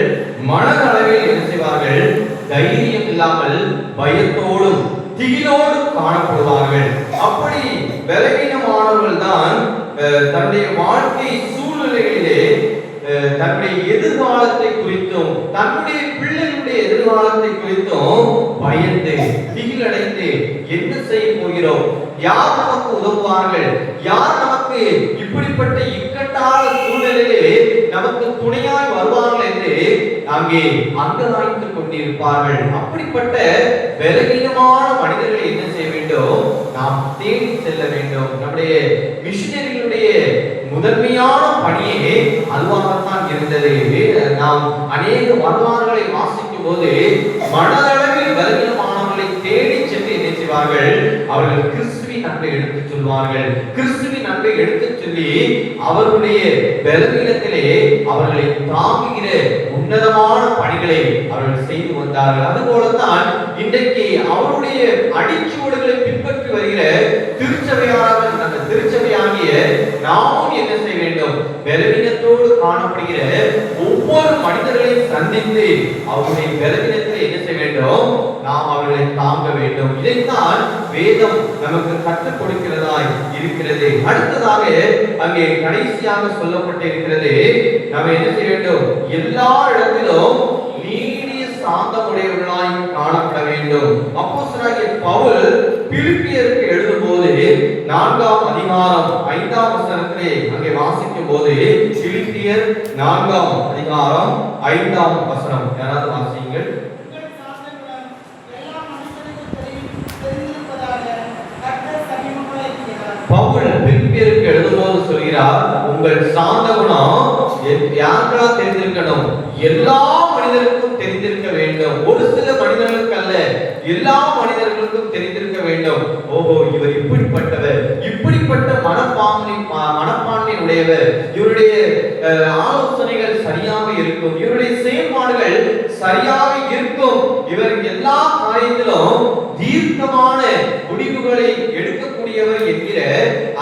மனதளவில் என்ன செய்வார்கள்? தைரியம் இல்லாமல் பயத்தோடும் திகிலோடும் காணப்படுவார்கள். அப்படி பலவீனமானவர்கள் தான் தன்னுடைய வாழ்க்கை சூழ்நிலைகளிலே தன்னுடைய எதிர்காலத்தை குறித்தும் தன்னுடைய பிள்ளைகளுடைய எதிர்காலத்தை குறித்தும் பயந்து திகிலடைந்து என்ன செய்ய போகிறோம், யார் நமக்கு உதவுவார்கள், யார் நமக்கு இப்படிப்பட்ட இக்கட்டான சூழ்நிலையிலே நமக்கு துணையாய் வருவார்கள் என்று அங்கே அங்கலாய்த்துக் கொண்டிருப்பார்கள். அப்படிப்பட்ட பலவீனமான மனிதர்களை என்ன செய்ய வேண்டும்? நாம் தேடி செல்ல வேண்டும். நம்முடைய மிஷனரிகளுடைய முதன்மையான பணியே அதுவாகத்தான் இருந்தது. நாம் அநேக வரலாறுகளை வாசிக்கும் போது மனதளவில் பலவீனமானவர்களை தேடி சென்று என்ன செய்வார்கள்? அவர்கள் கிறிஸ்துவின் அன்பை எடுத்துச் சொல்வார்கள். கிறிஸ்துவின் அன்பை எடுத்துச் சொல்லி அவர்களுடைய பலவீனத்திலே அவர்களை தாங்குகிற உன்னதமான பணிகளை அவர்கள் செய்து வந்தார்கள். அதுபோலத்தான் இன்றைக்கு அவருடைய அடிச்சுவடுகளை பின்பற்றி வருகிற திருச்சபையாளர்கள், அந்த திருச்சபையாகிய நாமும் என்ன செய்ய வேண்டும்? பலவீனத்தோடு காணப்படுகிற ஒவ்வொரு மனிதர்களையும் சந்தித்து அவருடைய பலவீனத்தை என்ன செய்ய வேண்டும்? நாம் அவர்களை தாங்க வேண்டும். இதைத்தான் வேதம் நமக்கு கற்றுக் கொடுக்கிறதாய் இருக்கிறது. அடுத்ததாக அங்கே கடைசியாக சொல்லப்பட்டிருக்கிறது, நாம் என்ன செய்ய வேண்டும்? எல்லா இடத்திலும் நீடிய சாந்தமுடையவர்களாய் காணப்பட வேண்டும். அப்போஸ்தலனாகிய பவுல் பிலிப்பியருக்கு எழுதும்போது 4ஆம் அதிகாரம் 5ஆம் வசனத்திலே அங்கே வாசிக்கும் போது, பிலிப்பியர் 4ஆம் அதிகாரம் 5ஆம் வசனம், யாராவது வாசியுங்கள். பவுல் பிலிப்பியருக்கு எழுதும்போது சொல்கிறார், உங்கள் சாந்த குணம் யாருக்கெல்லாம் தெரிந்திருக்கணும்? எல்லா மனிதருக்கும் தெரிந்திருக்க வேண்டும். ஒரு சில மனிதர்களுக்கு அல்ல, எல்லா மனிதர்களுக்கும் தெரிந்திருக்க வேண்டும். ஓஹோ, இவர் இப்படிப்பட்டவர், இப்படிப்பட்ட மனப்பான்மை உடையவர், இவருடைய ஆலோசனைகள் சரியாக இருக்கும், இவருடைய செயல்பாடுகள் சரியாக இருக்கும், இவர் எல்லா காரியத்திலும் தீர்க்கமான முடிவுகளை எடுக்கக்கூடியவர் என்கிற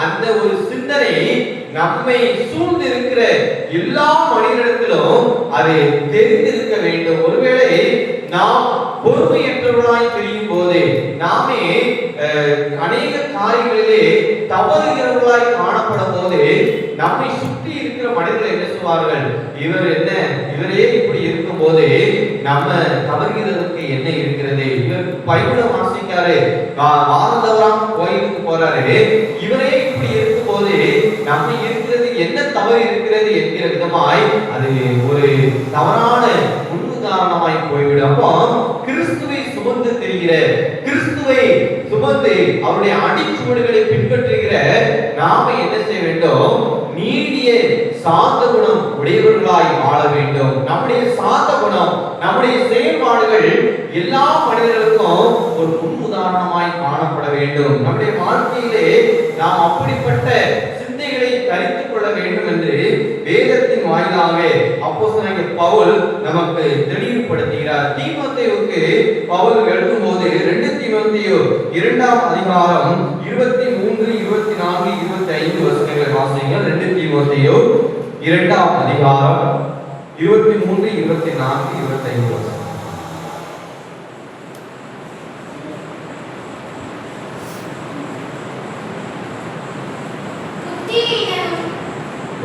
அந்த ஒரு சிந்தனை நம்மை சூழ்ந்து இருக்கிற எல்லா மனிதனிடத்திலும் அது தெரிந்திருக்க வேண்டும். ஒருவேளை நாம் பொறுமையற்றவர்களாய் தெரியும் போது, நாமே அநேக காரியங்களிலே தவறுகிறவர்களாய் காணப்படும் போது, நம்மை சுற்றி இருக்கிற மனிதர்கள் என்ன சொல்வார்கள்? இவர் என்ன, இவரே இப்படி இருக்கும் போது நம்ம தவறுகிறதுக்கு என்ன இருக்கிறது? இவர் பைபிளை வாசிக்காரு, வாரந்தவராம் கோயிலுக்கு போறாரு, இவரே இப்படி இருக்கும் போது நம்ம இருக்கிறது என்ன தவறு இருக்கிறது என்கிற விதமாய் அது ஒரு தவறான முன்னுதாரணமாய் போய்விடும். அப்போ கிறிஸ்துவை சுமந்து தெரிகிற, கிறிஸ்துவை சுமந்து அவருடைய அடிச்சுவடுகளை பின்பற்றுகிற நாம என்ன செய்ய வேண்டும்? நீடிய சாந்த குணம் உடையவர்களாய் வாழ வேண்டும். நம்முடைய சாந்த குணம், நம்முடைய செயல்பாடுகள் எல்லா மனிதர்களுக்கும் ஒரு முன்னுதாரணமாய் காணப்பட வேண்டும். நம்முடைய வாழ்க்கையிலே நாம் அப்படிப்பட்ட சிந்தைகளை தரித்துக் கொள்ள வேண்டும் என்று வேதத்தின் வாயிலாக அப்போஸ்தலனாகிய பவுல் நமக்கு தெளிவுபடுத்துகிறார். தீமோத்தேயுவுக்கு பவுல் எழுதும்போது 2 தீமோத்தேயு 2ஆம் அதிகாரம் 23, 24, 25 வசனங்களை வாசியுங்கள். 2 தீமோத்தேயு 2ஆம் அதிகாரம் 23, 24, 25 வசனம்.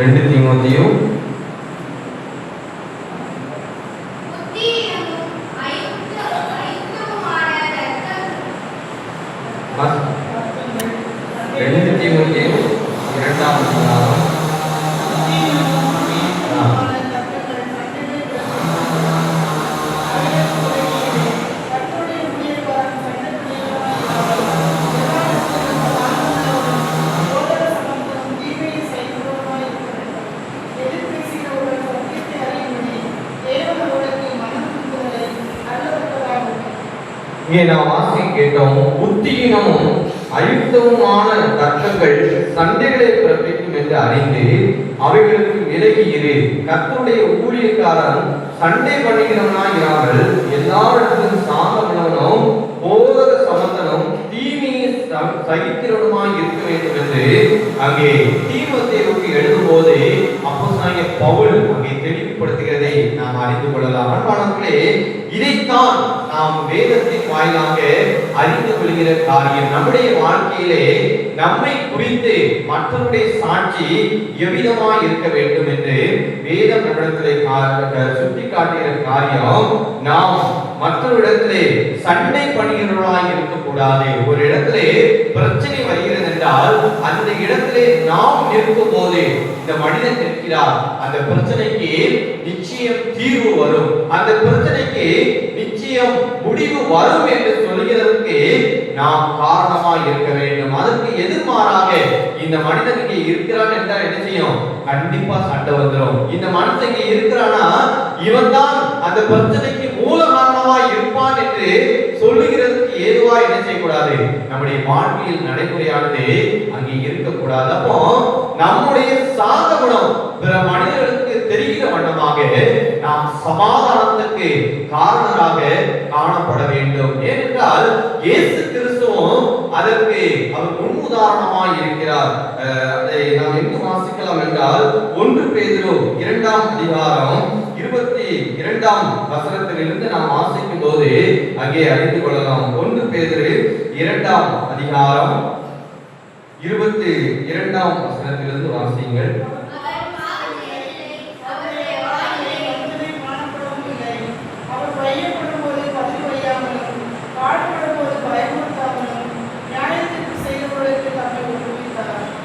2 தீமோத்தேயு இரண்டாம் அதிகாரம் இங்கே நாம் வாசி கேட்டோம். புத்தியினமும் அயுக்தமுமான தர்க்கங்கள் சண்டைகளை பிறப்பிக்கும் என்று அறிந்து அவைகளுக்கு விலகி இரு. கர்த்தருடைய ஊழியக்காரன் சண்டை பண்ணுகிறவனாய் இராமல் எல்லாரிடத்திலும் சாந்தமுள்ளவனும் போதக சமந்தனும் தீமையை சகிக்கிறவனுமாய் இருக்க வேண்டும் என்று அங்கே தீமோத்தேயுவுக்கு எழுதும்போது அப்போஸ்தலனாகிய பவுல் அங்கே தெளிவுபடுத்துகிறதை நாம் அறிந்து கொள்ளலாம். அன்பானவர்களே, இதைத்தான் நாம் வேதத்தின் வாயிலாக அறிந்து கொள்கிற காரியம். நம்முடைய வாழ்க்கையிலே நம்மை குறித்து மற்றவருடைய சாட்சி எவ்விதமாய் இருக்க வேண்டும் என்று வேதம் நம்மிடத்திலே சுட்டி காட்டுகிற காரியம், நாம் மற்றவரிடத்திலே சண்டை பண்ணுகிறவர்களாய் இருக்கக்கூடாது. ஒரு இடத்திலே பிரச்சனை வருகிறது என்றால் அந்த இடத்திலே நாம் நிற்கும் போது இந்த மனிதன் நிற்கிறார், அந்த பிரச்சனைக்கு நிச்சயம் தீர்வு வரும், அந்த பிரச்சனைக்கு நிச்சயம் முடிவு வரும் என்று சொல்கிறதற்கு நாம் காரணமாக இருக்க வேண்டும். அதற்கு எதிர்மாறாக இந்த மனிதன் இங்கே இருக்கிறான் என்றால் என்ன செய்யும்? கண்டிப்பா சண்டை வந்துடும். இந்த மனுஷன் இங்கே இருக்கிறானா இவன் தான் அந்த பிரச்சனைக்கு மூல காரணமாய் இருப்பான் என்று சொல்லுகிறதுக்கு ஏதுவா என்ன செய்யக்கூடாது? நம்முடைய வாழ்க்கையில் நடைமுறையானது அங்கே இருக்கக்கூடாது. அப்போ நம்முடைய சாந்த குணம் பிற மனிதர்களுக்கு தெரிகிற வண்ணமாக நாம் சமாதானத்துக்கு காரணராக காணப்பட வேண்டும். ஏனென்றால் இயேசு கிறிஸ்துவும் அதற்கு அவர் முன்னுதாரணமாய் இருக்கிறார். அதை நாம் எங்கு வாசிக்கலாம் என்றால் 1 பேதுரு 2ஆம் அதிகாரம் 22ஆம் வசனத்திலிருந்து நாம் வாசிக்கும் போது அங்கே அறிந்து கொள்ளலாம். 1 பேதுரு 2ஆம் அதிகாரம் 22ஆம் வசனத்திலிருந்து வாசியுங்கள்.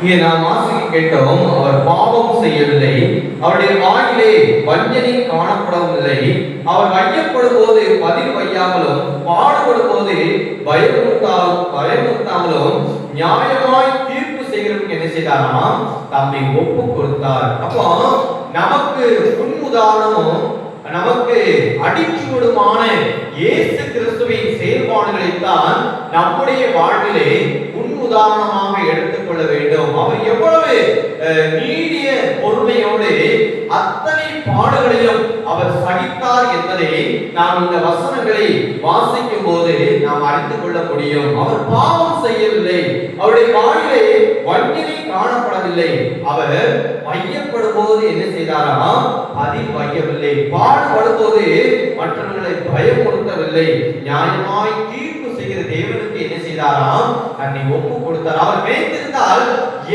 இங்கே நாம் வாசிக்க கேட்டோம், அவர் பாவம் செய்யவில்லை, அவருடைய வாயிலே வஞ்சனை காணப்படவில்லை, அவர் ஐயப்படும் போது பதில் வையாமலும் பாடுபடும் போது பயமுறுத்தாமலும் நியாயமாய் தீர்ப்பு செய்கிறவங்க என்ன செய்தாராம்? தம்மை ஒப்பு கொடுத்தார். அப்போ நமக்கு முன்னுதாரணமும் நமக்கு அடிச்சுவடுமான இயேசு கிறிஸ்துவின் செயல்பாடுகளைத்தான் நம்முடைய வாழ்விலே முன்னுதாரணமாக எடுத்துக்கொள்ள வேண்டும். அவர் எவ்வளவு நீடிய பொறுமையோடு அத்தனை பாடுகளையும் அவர் சகித்தார் என்பதை நாம் இந்த வசனங்களை வாசிக்கும் போது நாம் அறிந்து கொள்ள முடியும். அவர் பாவம் செய்யவில்லை, அவருடைய வாயிலே வஞ்சனை காணப்படவில்லை, அவர் வையப்படும் போது என்ன செய்தாராம்? பதில் வையவில்லை, பாடுபடும் போது மற்றவர்களை பயமுறுத்தவில்லை, நியாயமாய் தீர்ப்பு செய்கிற தேவனுக்கு என்ன செய்தாராம்? தன்னை ஒப்பு கொடுத்தார். அவர் நினைத்திருந்தால்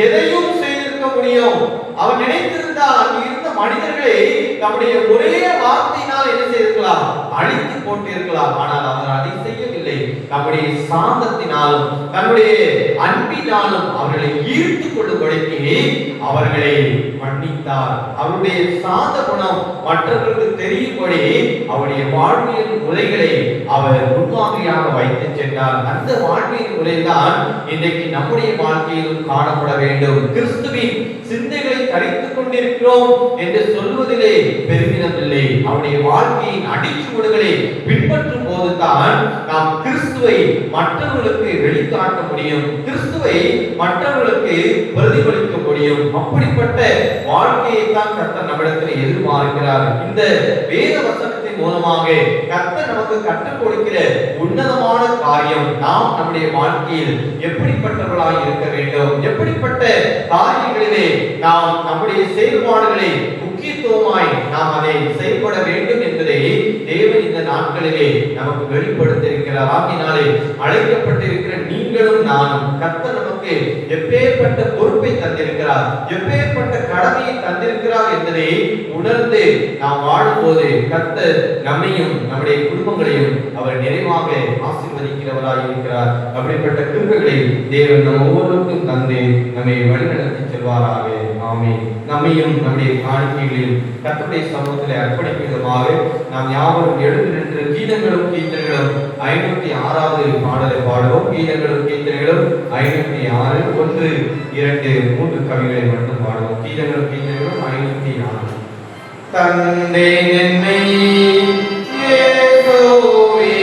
எதையும் செய்திருக்க முடியும். அவர் நினைத்திருந்தால் அங்கு இருந்த மனிதர்களை நம்முடைய ஒரே வார்த்தையினால் என்ன செய்திருக்கலாம்? அழித்து போட்டிருக்கலாம். ஆனால் அவர் அதை செய்யவில்லை. நம்முடைய சாந்தத்தினாலும் தன்னுடைய அன்பினாலும் அவர்களை ஈர்த்து கொள்ளும்படிக்கு அவர்களை மன்னித்தார். அவருடைய சாந்த குணம் மற்றவர்களுக்கு தெரியும்படி அவருடைய வாழ்வியல் முறைகளை அவர் முன்மாதிரியாக வைத்து சென்றார். அந்த வாழ்வியல் முறைதான் இன்றைக்கு நம்முடைய வாழ்க்கையிலும் காணப்பட வேண்டும். கிறிஸ்துவின் சிந்தைகளை தரித்துக் கொண்டிருக்கிறோம் என்று சொல்வதிலே பெருமிதம் இல்லை. அவருடைய வாழ்க்கையின் அடிச்சுவடுகளை பின்பற்றும் போதுதான் நாம் கிறிஸ்துவை மற்றவர்களுக்கு வெளிக்காட்ட முடியும், கிறிஸ்துவை மற்றவர்களுக்கு பிரதிபலிக்க முடியும். அப்படிப்பட்ட வாழ்க்கையை தான் கர்த்தர் நம்மிடத்தில் எதிர்பார்க்கிறார். இந்த வேத வசனத்தின் மூலமாக கர்த்தர் நமக்கு கற்றுக் கொடுக்கிற உன்னதமான காரியம், நாம் நம்முடைய வாழ்க்கையில் எப்படிப்பட்டவர்களாய் இருக்க வேண்டும், எப்படிப்பட்ட காரியங்களிலே நாம் நம்முடைய செயல்பாடுகளை முக்கியத்துவமாய் நாம் அதை செயல்பட வேண்டும் என்பதை தேவன் இந்த நாட்களிலே நமக்கு வெளிப்படுத்தியிருக்கிறார். ஆகினாலே அழைக்கப்பட்டிருக்கிற நீங்களும் நானும் கர்த்தர் நமக்கு எப்பேற்பட்ட பொறுப்பை தந்திருக்கிறார், எப்பேற்பட்ட கடமையை தந்திருக்கிறார் என்பதை உணர்ந்து நாம் வாழும்போது கர்த்தர் நம்மையும் நம்முடைய குடும்பங்களையும் அவர் நிறைவாக ஆசீர்வதிக்கிறவராய் இருக்கிறார். அப்படிப்பட்ட கிருபைகளை தேவன் நம் ஒவ்வொருவருக்கும் தந்து நம்மை வழிநடத்தி செல்வாராக. ஆமென். நம்மையும் நம்முடைய காணிக்கைகளில் கர்த்தருடைய சமூகத்தில் அர்ப்பணிக்கும் விதமாக நாம் யாவரும் எழுந்து நின்று கீதங்களும் கீர்த்தனைகளும் 506வது பாடலை பாடுவோம். கீதங்களும் கீர்த்தனைகளும் 506, 1, 2, 3 கவிகளை மட்டும் பாடுவோம். கீதங்களும் கீர்த்தனைகளும் 504. தந்தை என்னை இயேசுவே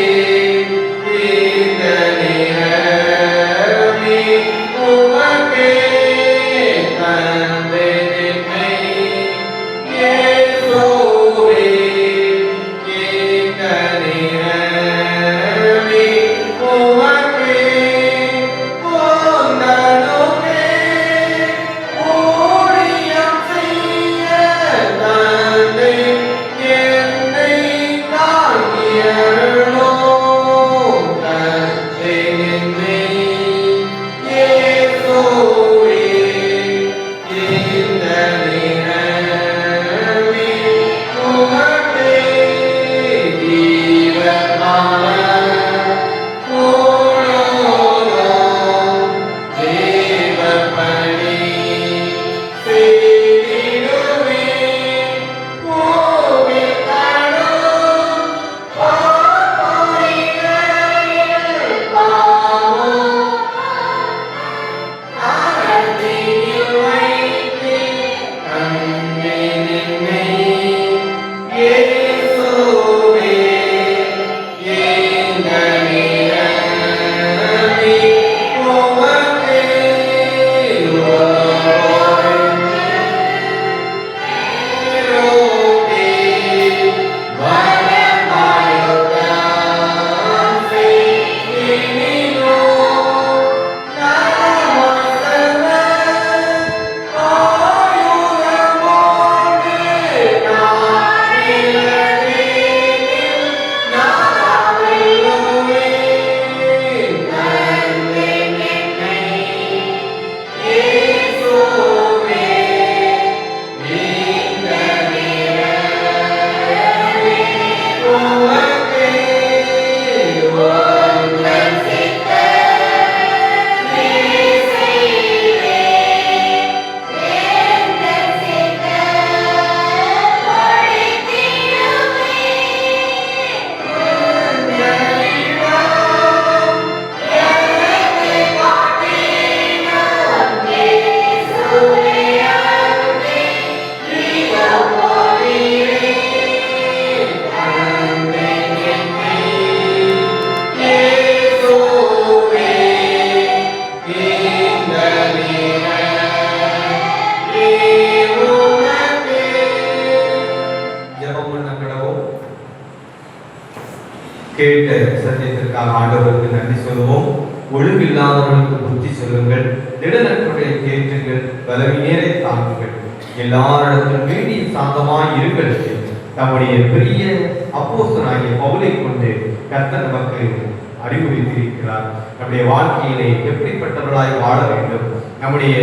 கேட்ட சத்தியத்திற்காக ஆண்டவருக்கு நன்றி சொல்லுவோம். ஒழுங்கில்லாதவர்களுக்கு புத்தி சொல்லுங்கள், திடனற்றவர்களை தேற்றுங்கள், பலவீனரை தாங்குங்கள், எல்லாரிடத்திலும் வேண்டிய சாந்தமாய் இருங்கள். நம்முடைய பெரிய அப்போஸ்தலனாகிய பவுலை கொண்டு கர்த்தர் நமக்கு அறிவுறுத்தியிருக்கிறார். நம்முடைய வாழ்க்கையிலே எப்படிப்பட்டவர்களாய் வாழ வேண்டும், நம்முடைய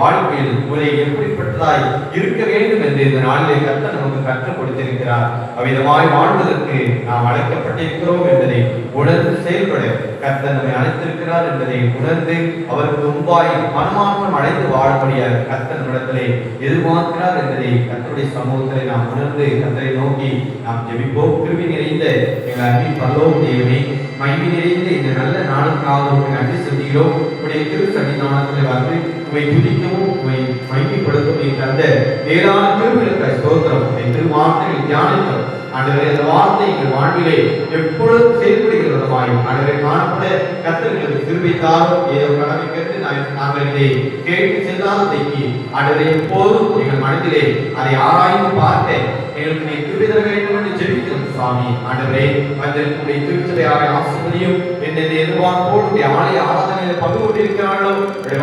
வாழ்க்கையில் முறை எப்படிப்பட்டதாய் இருக்க வேண்டும் என்று இந்த நாளிலே கர்த்தர் நமக்கு கற்றுக் கொடுத்திருக்கிறார். அவ்விதமாய் வாழ்வதற்கு நாம் அழைக்கப்பட்டிருக்கிறோம் என்பதை உணர்ந்து செயல்பட கர்த்தர் நம்மை அழைத்திருக்கிறார் என்பதை உணர்ந்து அவருக்கு முன்பாய் மனமாற்றம் அடைந்து வாழக்கூடிய கர்த்தர் நம்மிடத்திலே எதிர்பார்க்கிறார் என்பதை கர்த்தருடைய சமூகத்திலே நாம் உணர்ந்து கர்த்தரை நோக்கி நாம் ஜெபிப்போம். கிருபை நிறைந்த எங்கள் அன்பின் பரலோக தேவனே, மகிமை நிறைந்த இந்த நல்ல நாளுக்காக உங்களை நன்றி செலுத்துகிறோம். உங்களுடைய திரு சன்னிதானத்தில் வந்து உங்களை துதிக்கவும் உங்களை மகிமைப்படுத்தவும் என்ற அந்த மேலான திருவிழக்க ஸ்தோத்திரம் திருவார்த்தைகள் தியானித்தோம். ஆண்டவரே, அந்த வார்த்தை எங்கள் வாழ்விலே எப்பொழுதும் செயல்படுகிறதுமாய் ஆண்டவரை காணப்பட கர்த்தர்களுக்கு கிருபைத்தாரும் ஏதோ கடமை கேட்டு நாங்கள் இதை கேட்டு செல்லாததைக்கு ஆண்டவரை எப்போதும் எங்கள் மனதிலே அதை ஆராய்ந்து பார்க்க எங்களுக்கு நீ கிருபை தர வேண்டும் என்று ஜெபிக்கிறோம் சுவாமி. ஆண்டவரே, வந்திருக்கக்கூடிய திருச்சபையாரை ஆசிரியரையும் என்னென்ன எதிர்பார்ப்போடு ஆலய ஆராதனையில் பங்கு கொண்டிருக்கிறார்களோ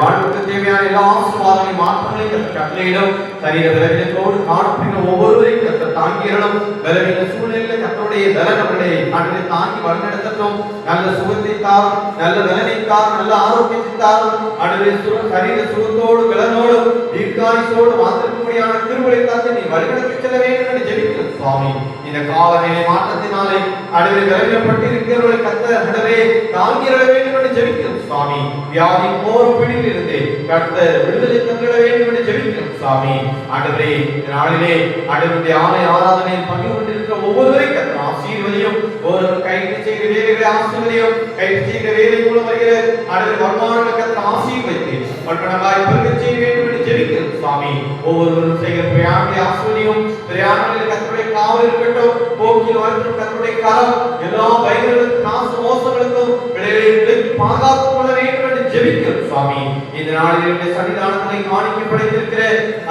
வாழ்வுக்கு தேவையான எல்லா ஆசீர்வாதங்களை மாற்றங்களையும் கட்டளையிடும். சரீர பலவீனத்தோடு காணப்படுகிற ஒவ்வொருவரையும் கர்த்தர் தாங்கியறணும். பலவீன சூழ்நிலையில் கர்த்தருடைய பலன் அவர்களை ஆண்டவரை தாங்கி வழிநடத்தட்டும். நல்ல சுகத்தை தாரும், நல்ல பலனை தாரும், நல்ல ஆரோக்கியத்தை தாரும். ஆண்டவரே, சரீர சுகத்தோடு பலனோடு தீர்க்காயுசோடு மாத்திரக்கூடியான திருமலை தந்து நீ வழிநடத்தி செல்ல வேண்டும் என்று ஜெபிக்கிறோம் சுவாமி. இந்த காலநிலை மாற்றத்தினாலே ஆண்டவரே பலவீனப்பட்டிருக்கிறவர்களை கர்த்தர் ஆண்டவரே தாங்கிட வேண்டும் என்று ஜெபிக்கிறோம் சுவாமி. வியாதி போர் பிடியில் இருந்து கர்த்தர் விடுதலை தந்திட வேண்டும் என்று ஜெபிக்கிறோம் சுவாமி. ஆண்டவரே, இந்த நாளிலே ஆண்டவருடைய ஆலய ஆராதனையில் பங்கு கொண்டிருக்கிற ஒவ்வொருவரையும் கர்த்தர் ஆசீர்வதியும். ஒவ்வொரு கைது செய்கிற வேலைகளை ஆசீர்வதியும். கைது செய்கிற வேலை மூலம் வருகிற ஆண்டவரை வருமானங்களை கர்த்தர் ஆசீர்வதித்து பட்டணமாய் பெருகச் செய்ய வேண்டும் என்று ஜெபிக்கிறோம் சுவாமி. ஒவ்வொருவரும் செய்கிற பிரயாணங்களை ஆசீர்வதியும். பிரயாணங்களில் கர்த்தருடைய காவல் இருக்கட்டும். போக்கில் வரட்டும் கர்த்தருடைய கரம். எல்லா பயங்களுக்கும் நாச மோசங்களுக்கும் விளைவுகளை பாதுகாத்துக் கொள்ள வேண்டும் என்று ஜெபிக்கிறோம் சுவாமி. இந்த நாளில் சன்னிதானத்தை காணிக்கை படைத்திருக்கிற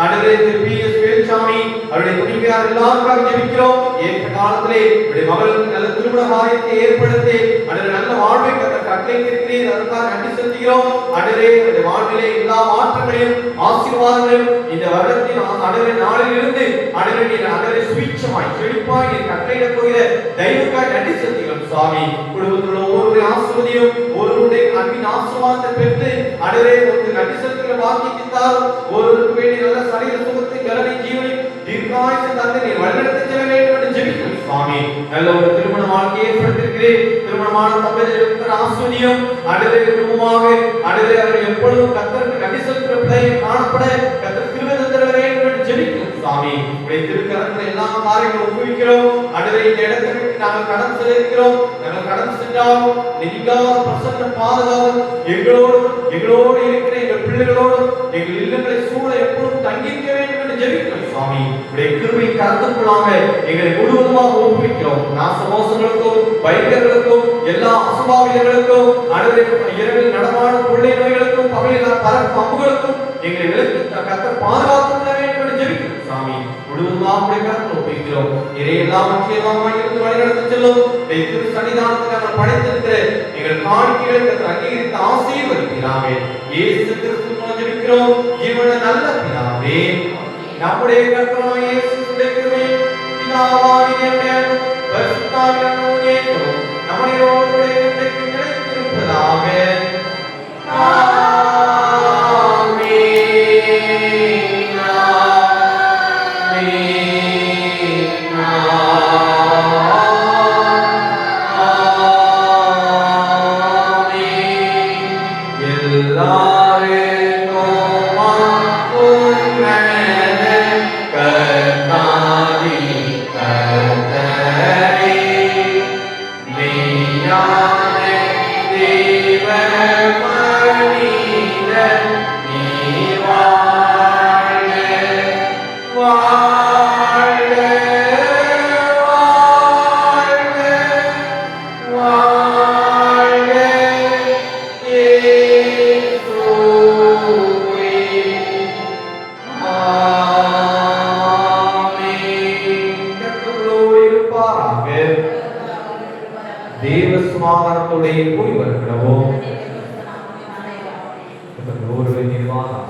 ஆண்டவரே திரு பி.எஸ். வேலுசாமி அவருடைய துணைவியார் எல்லாருக்காக ஜெபிக்கிறோம். ஏற்ற காலத்திலே அவருடைய மகளுக்கு நல்ல திருமண காரியத்தை ஏற்படுத்தி ஆண்டவரே நல்ல வாழ்வை கர்த்தர் கட்டளையிட்டிருக்கிறீர். அதற்காக நன்றி செலுத்துகிறோம். ஆண்டவரே, அவருடைய வாழ்விலே எல்லா மாற்றங்களையும் ஆசீர்வாதங்களையும் இந்த வருடத்தின் ஆண்டவரே நாளில் இருந்து ஆண்டவரே நீர் ஆண்டவரே சுவிட்சமாய் செழிப்பாய் நீர் கட்டளையிடப் போகிற தெய்வக்காய் நன்றி செலுத்துகிறோம் சுவாமி. குடும்பத்தில் ஒவ்வொருவரை ஆசீர்வதியும். ஒருவருடைய அன்பின் ஆசீர்வாதத்தை பெற்று ஆண்டவரே உங்களுக்கு நன்றி செலுத்துகிற பாக்கியத்தை தாரும். ஒருவருக்கு வேண்டிய நல்ல சரீர சுகத்தை கலனை ஜீவனை தீர்க்காயுசை தந்து நீர் வழிநடத்தி செல்ல வேண்டும் என்று ஜெபிக்கிறோம் சுவாமி. நல்ல ஒரு திருமண வாழ்க்கையை ஏற்படுத்தியிருக்கிறேன். திருமணமான தம்பதியருக்கு ஆசீர்வதியும். ஆண்டவரே குடும்பமாக ஆண்டவரே அவர்கள் எப்பொழுதும் கர்த்தருக்கு நன்றி செலுத்துகிற பிள்ளையை காணப்பட கர்த்தர் கிருபை தந்திட வேண்டும் என்று ஜெபிக்கிறோம் சுவாமி. உடைய திருக்கரத்தில் எல்லா காரியங்களும் ஒப்புவிக்கிறோம். ஆண்டவரே, இந்த இடத்திற்கு நாங்கள் கடன் செலுத்துகிறோம். நாங்கள் கடன் சென்றால் நீங்காத பிரசன்ன பாதுகாப்பு எங்களோடு இருக்கிற எங்கள் பிள்ளைகளோடு எங்கள் இல்லங்களை சூழ எப்பொழுதும் தங்கியிருக்க வேண்டும் என்று ஜெபிக்கிறோம் சுவாமி. உடைய கிருபை கருத்துக்குள்ளாக எங்களை முழுவதுமாக ஒப்புவிக்கிறோம். நாசமோசங்களுக்கும் பயங்கரங்களுக்கும் எல்லா அசுபாவியர்களுக்கும் ஆண்டவரே இரவில் நடமாடும் கொள்ளை நோய்களுக்கும் பகலில் பறக்கும் அம்புகளுக்கும் எங்களை விலக்கி கர்த்தர் பாதுகாத்துக் கொள்ள வேண்டும் என்று ஜெபிக்கிறோம் சாமி. முழுவதுமாக உடைய கருத்தில் ஒப்புவிக்கிறோம். இறை எல்லாவற்றையெல்லாமாய் இருந்து வழிநடத்தி செல்லும் திரு சன்னிதானத்தில் நாங்கள் படைத்திருக்கிற எங்கள் காணிக்கைகளை கர்த்தர் அங்கீகரித்து ஆசீர்வதிக்கிறாவே. இயேசு கிறிஸ்துவினால் ஜெபிக்கிறோம் ஜீவனுள்ள நல்ல பிதாவே. நம்முடைய கர்த்தராகிய இயேசு கிறிஸ்துவே பிதாவாகிய தேவன் பரிசுத்தாவின் ஒன்றிணைந்து நம்மோடு இன்றைக்கு நிலைத்திருப்பதாக. தேவஸ்மானத்துடைய போய் வருகிறோம். ஒருவர் நிர்வாகம்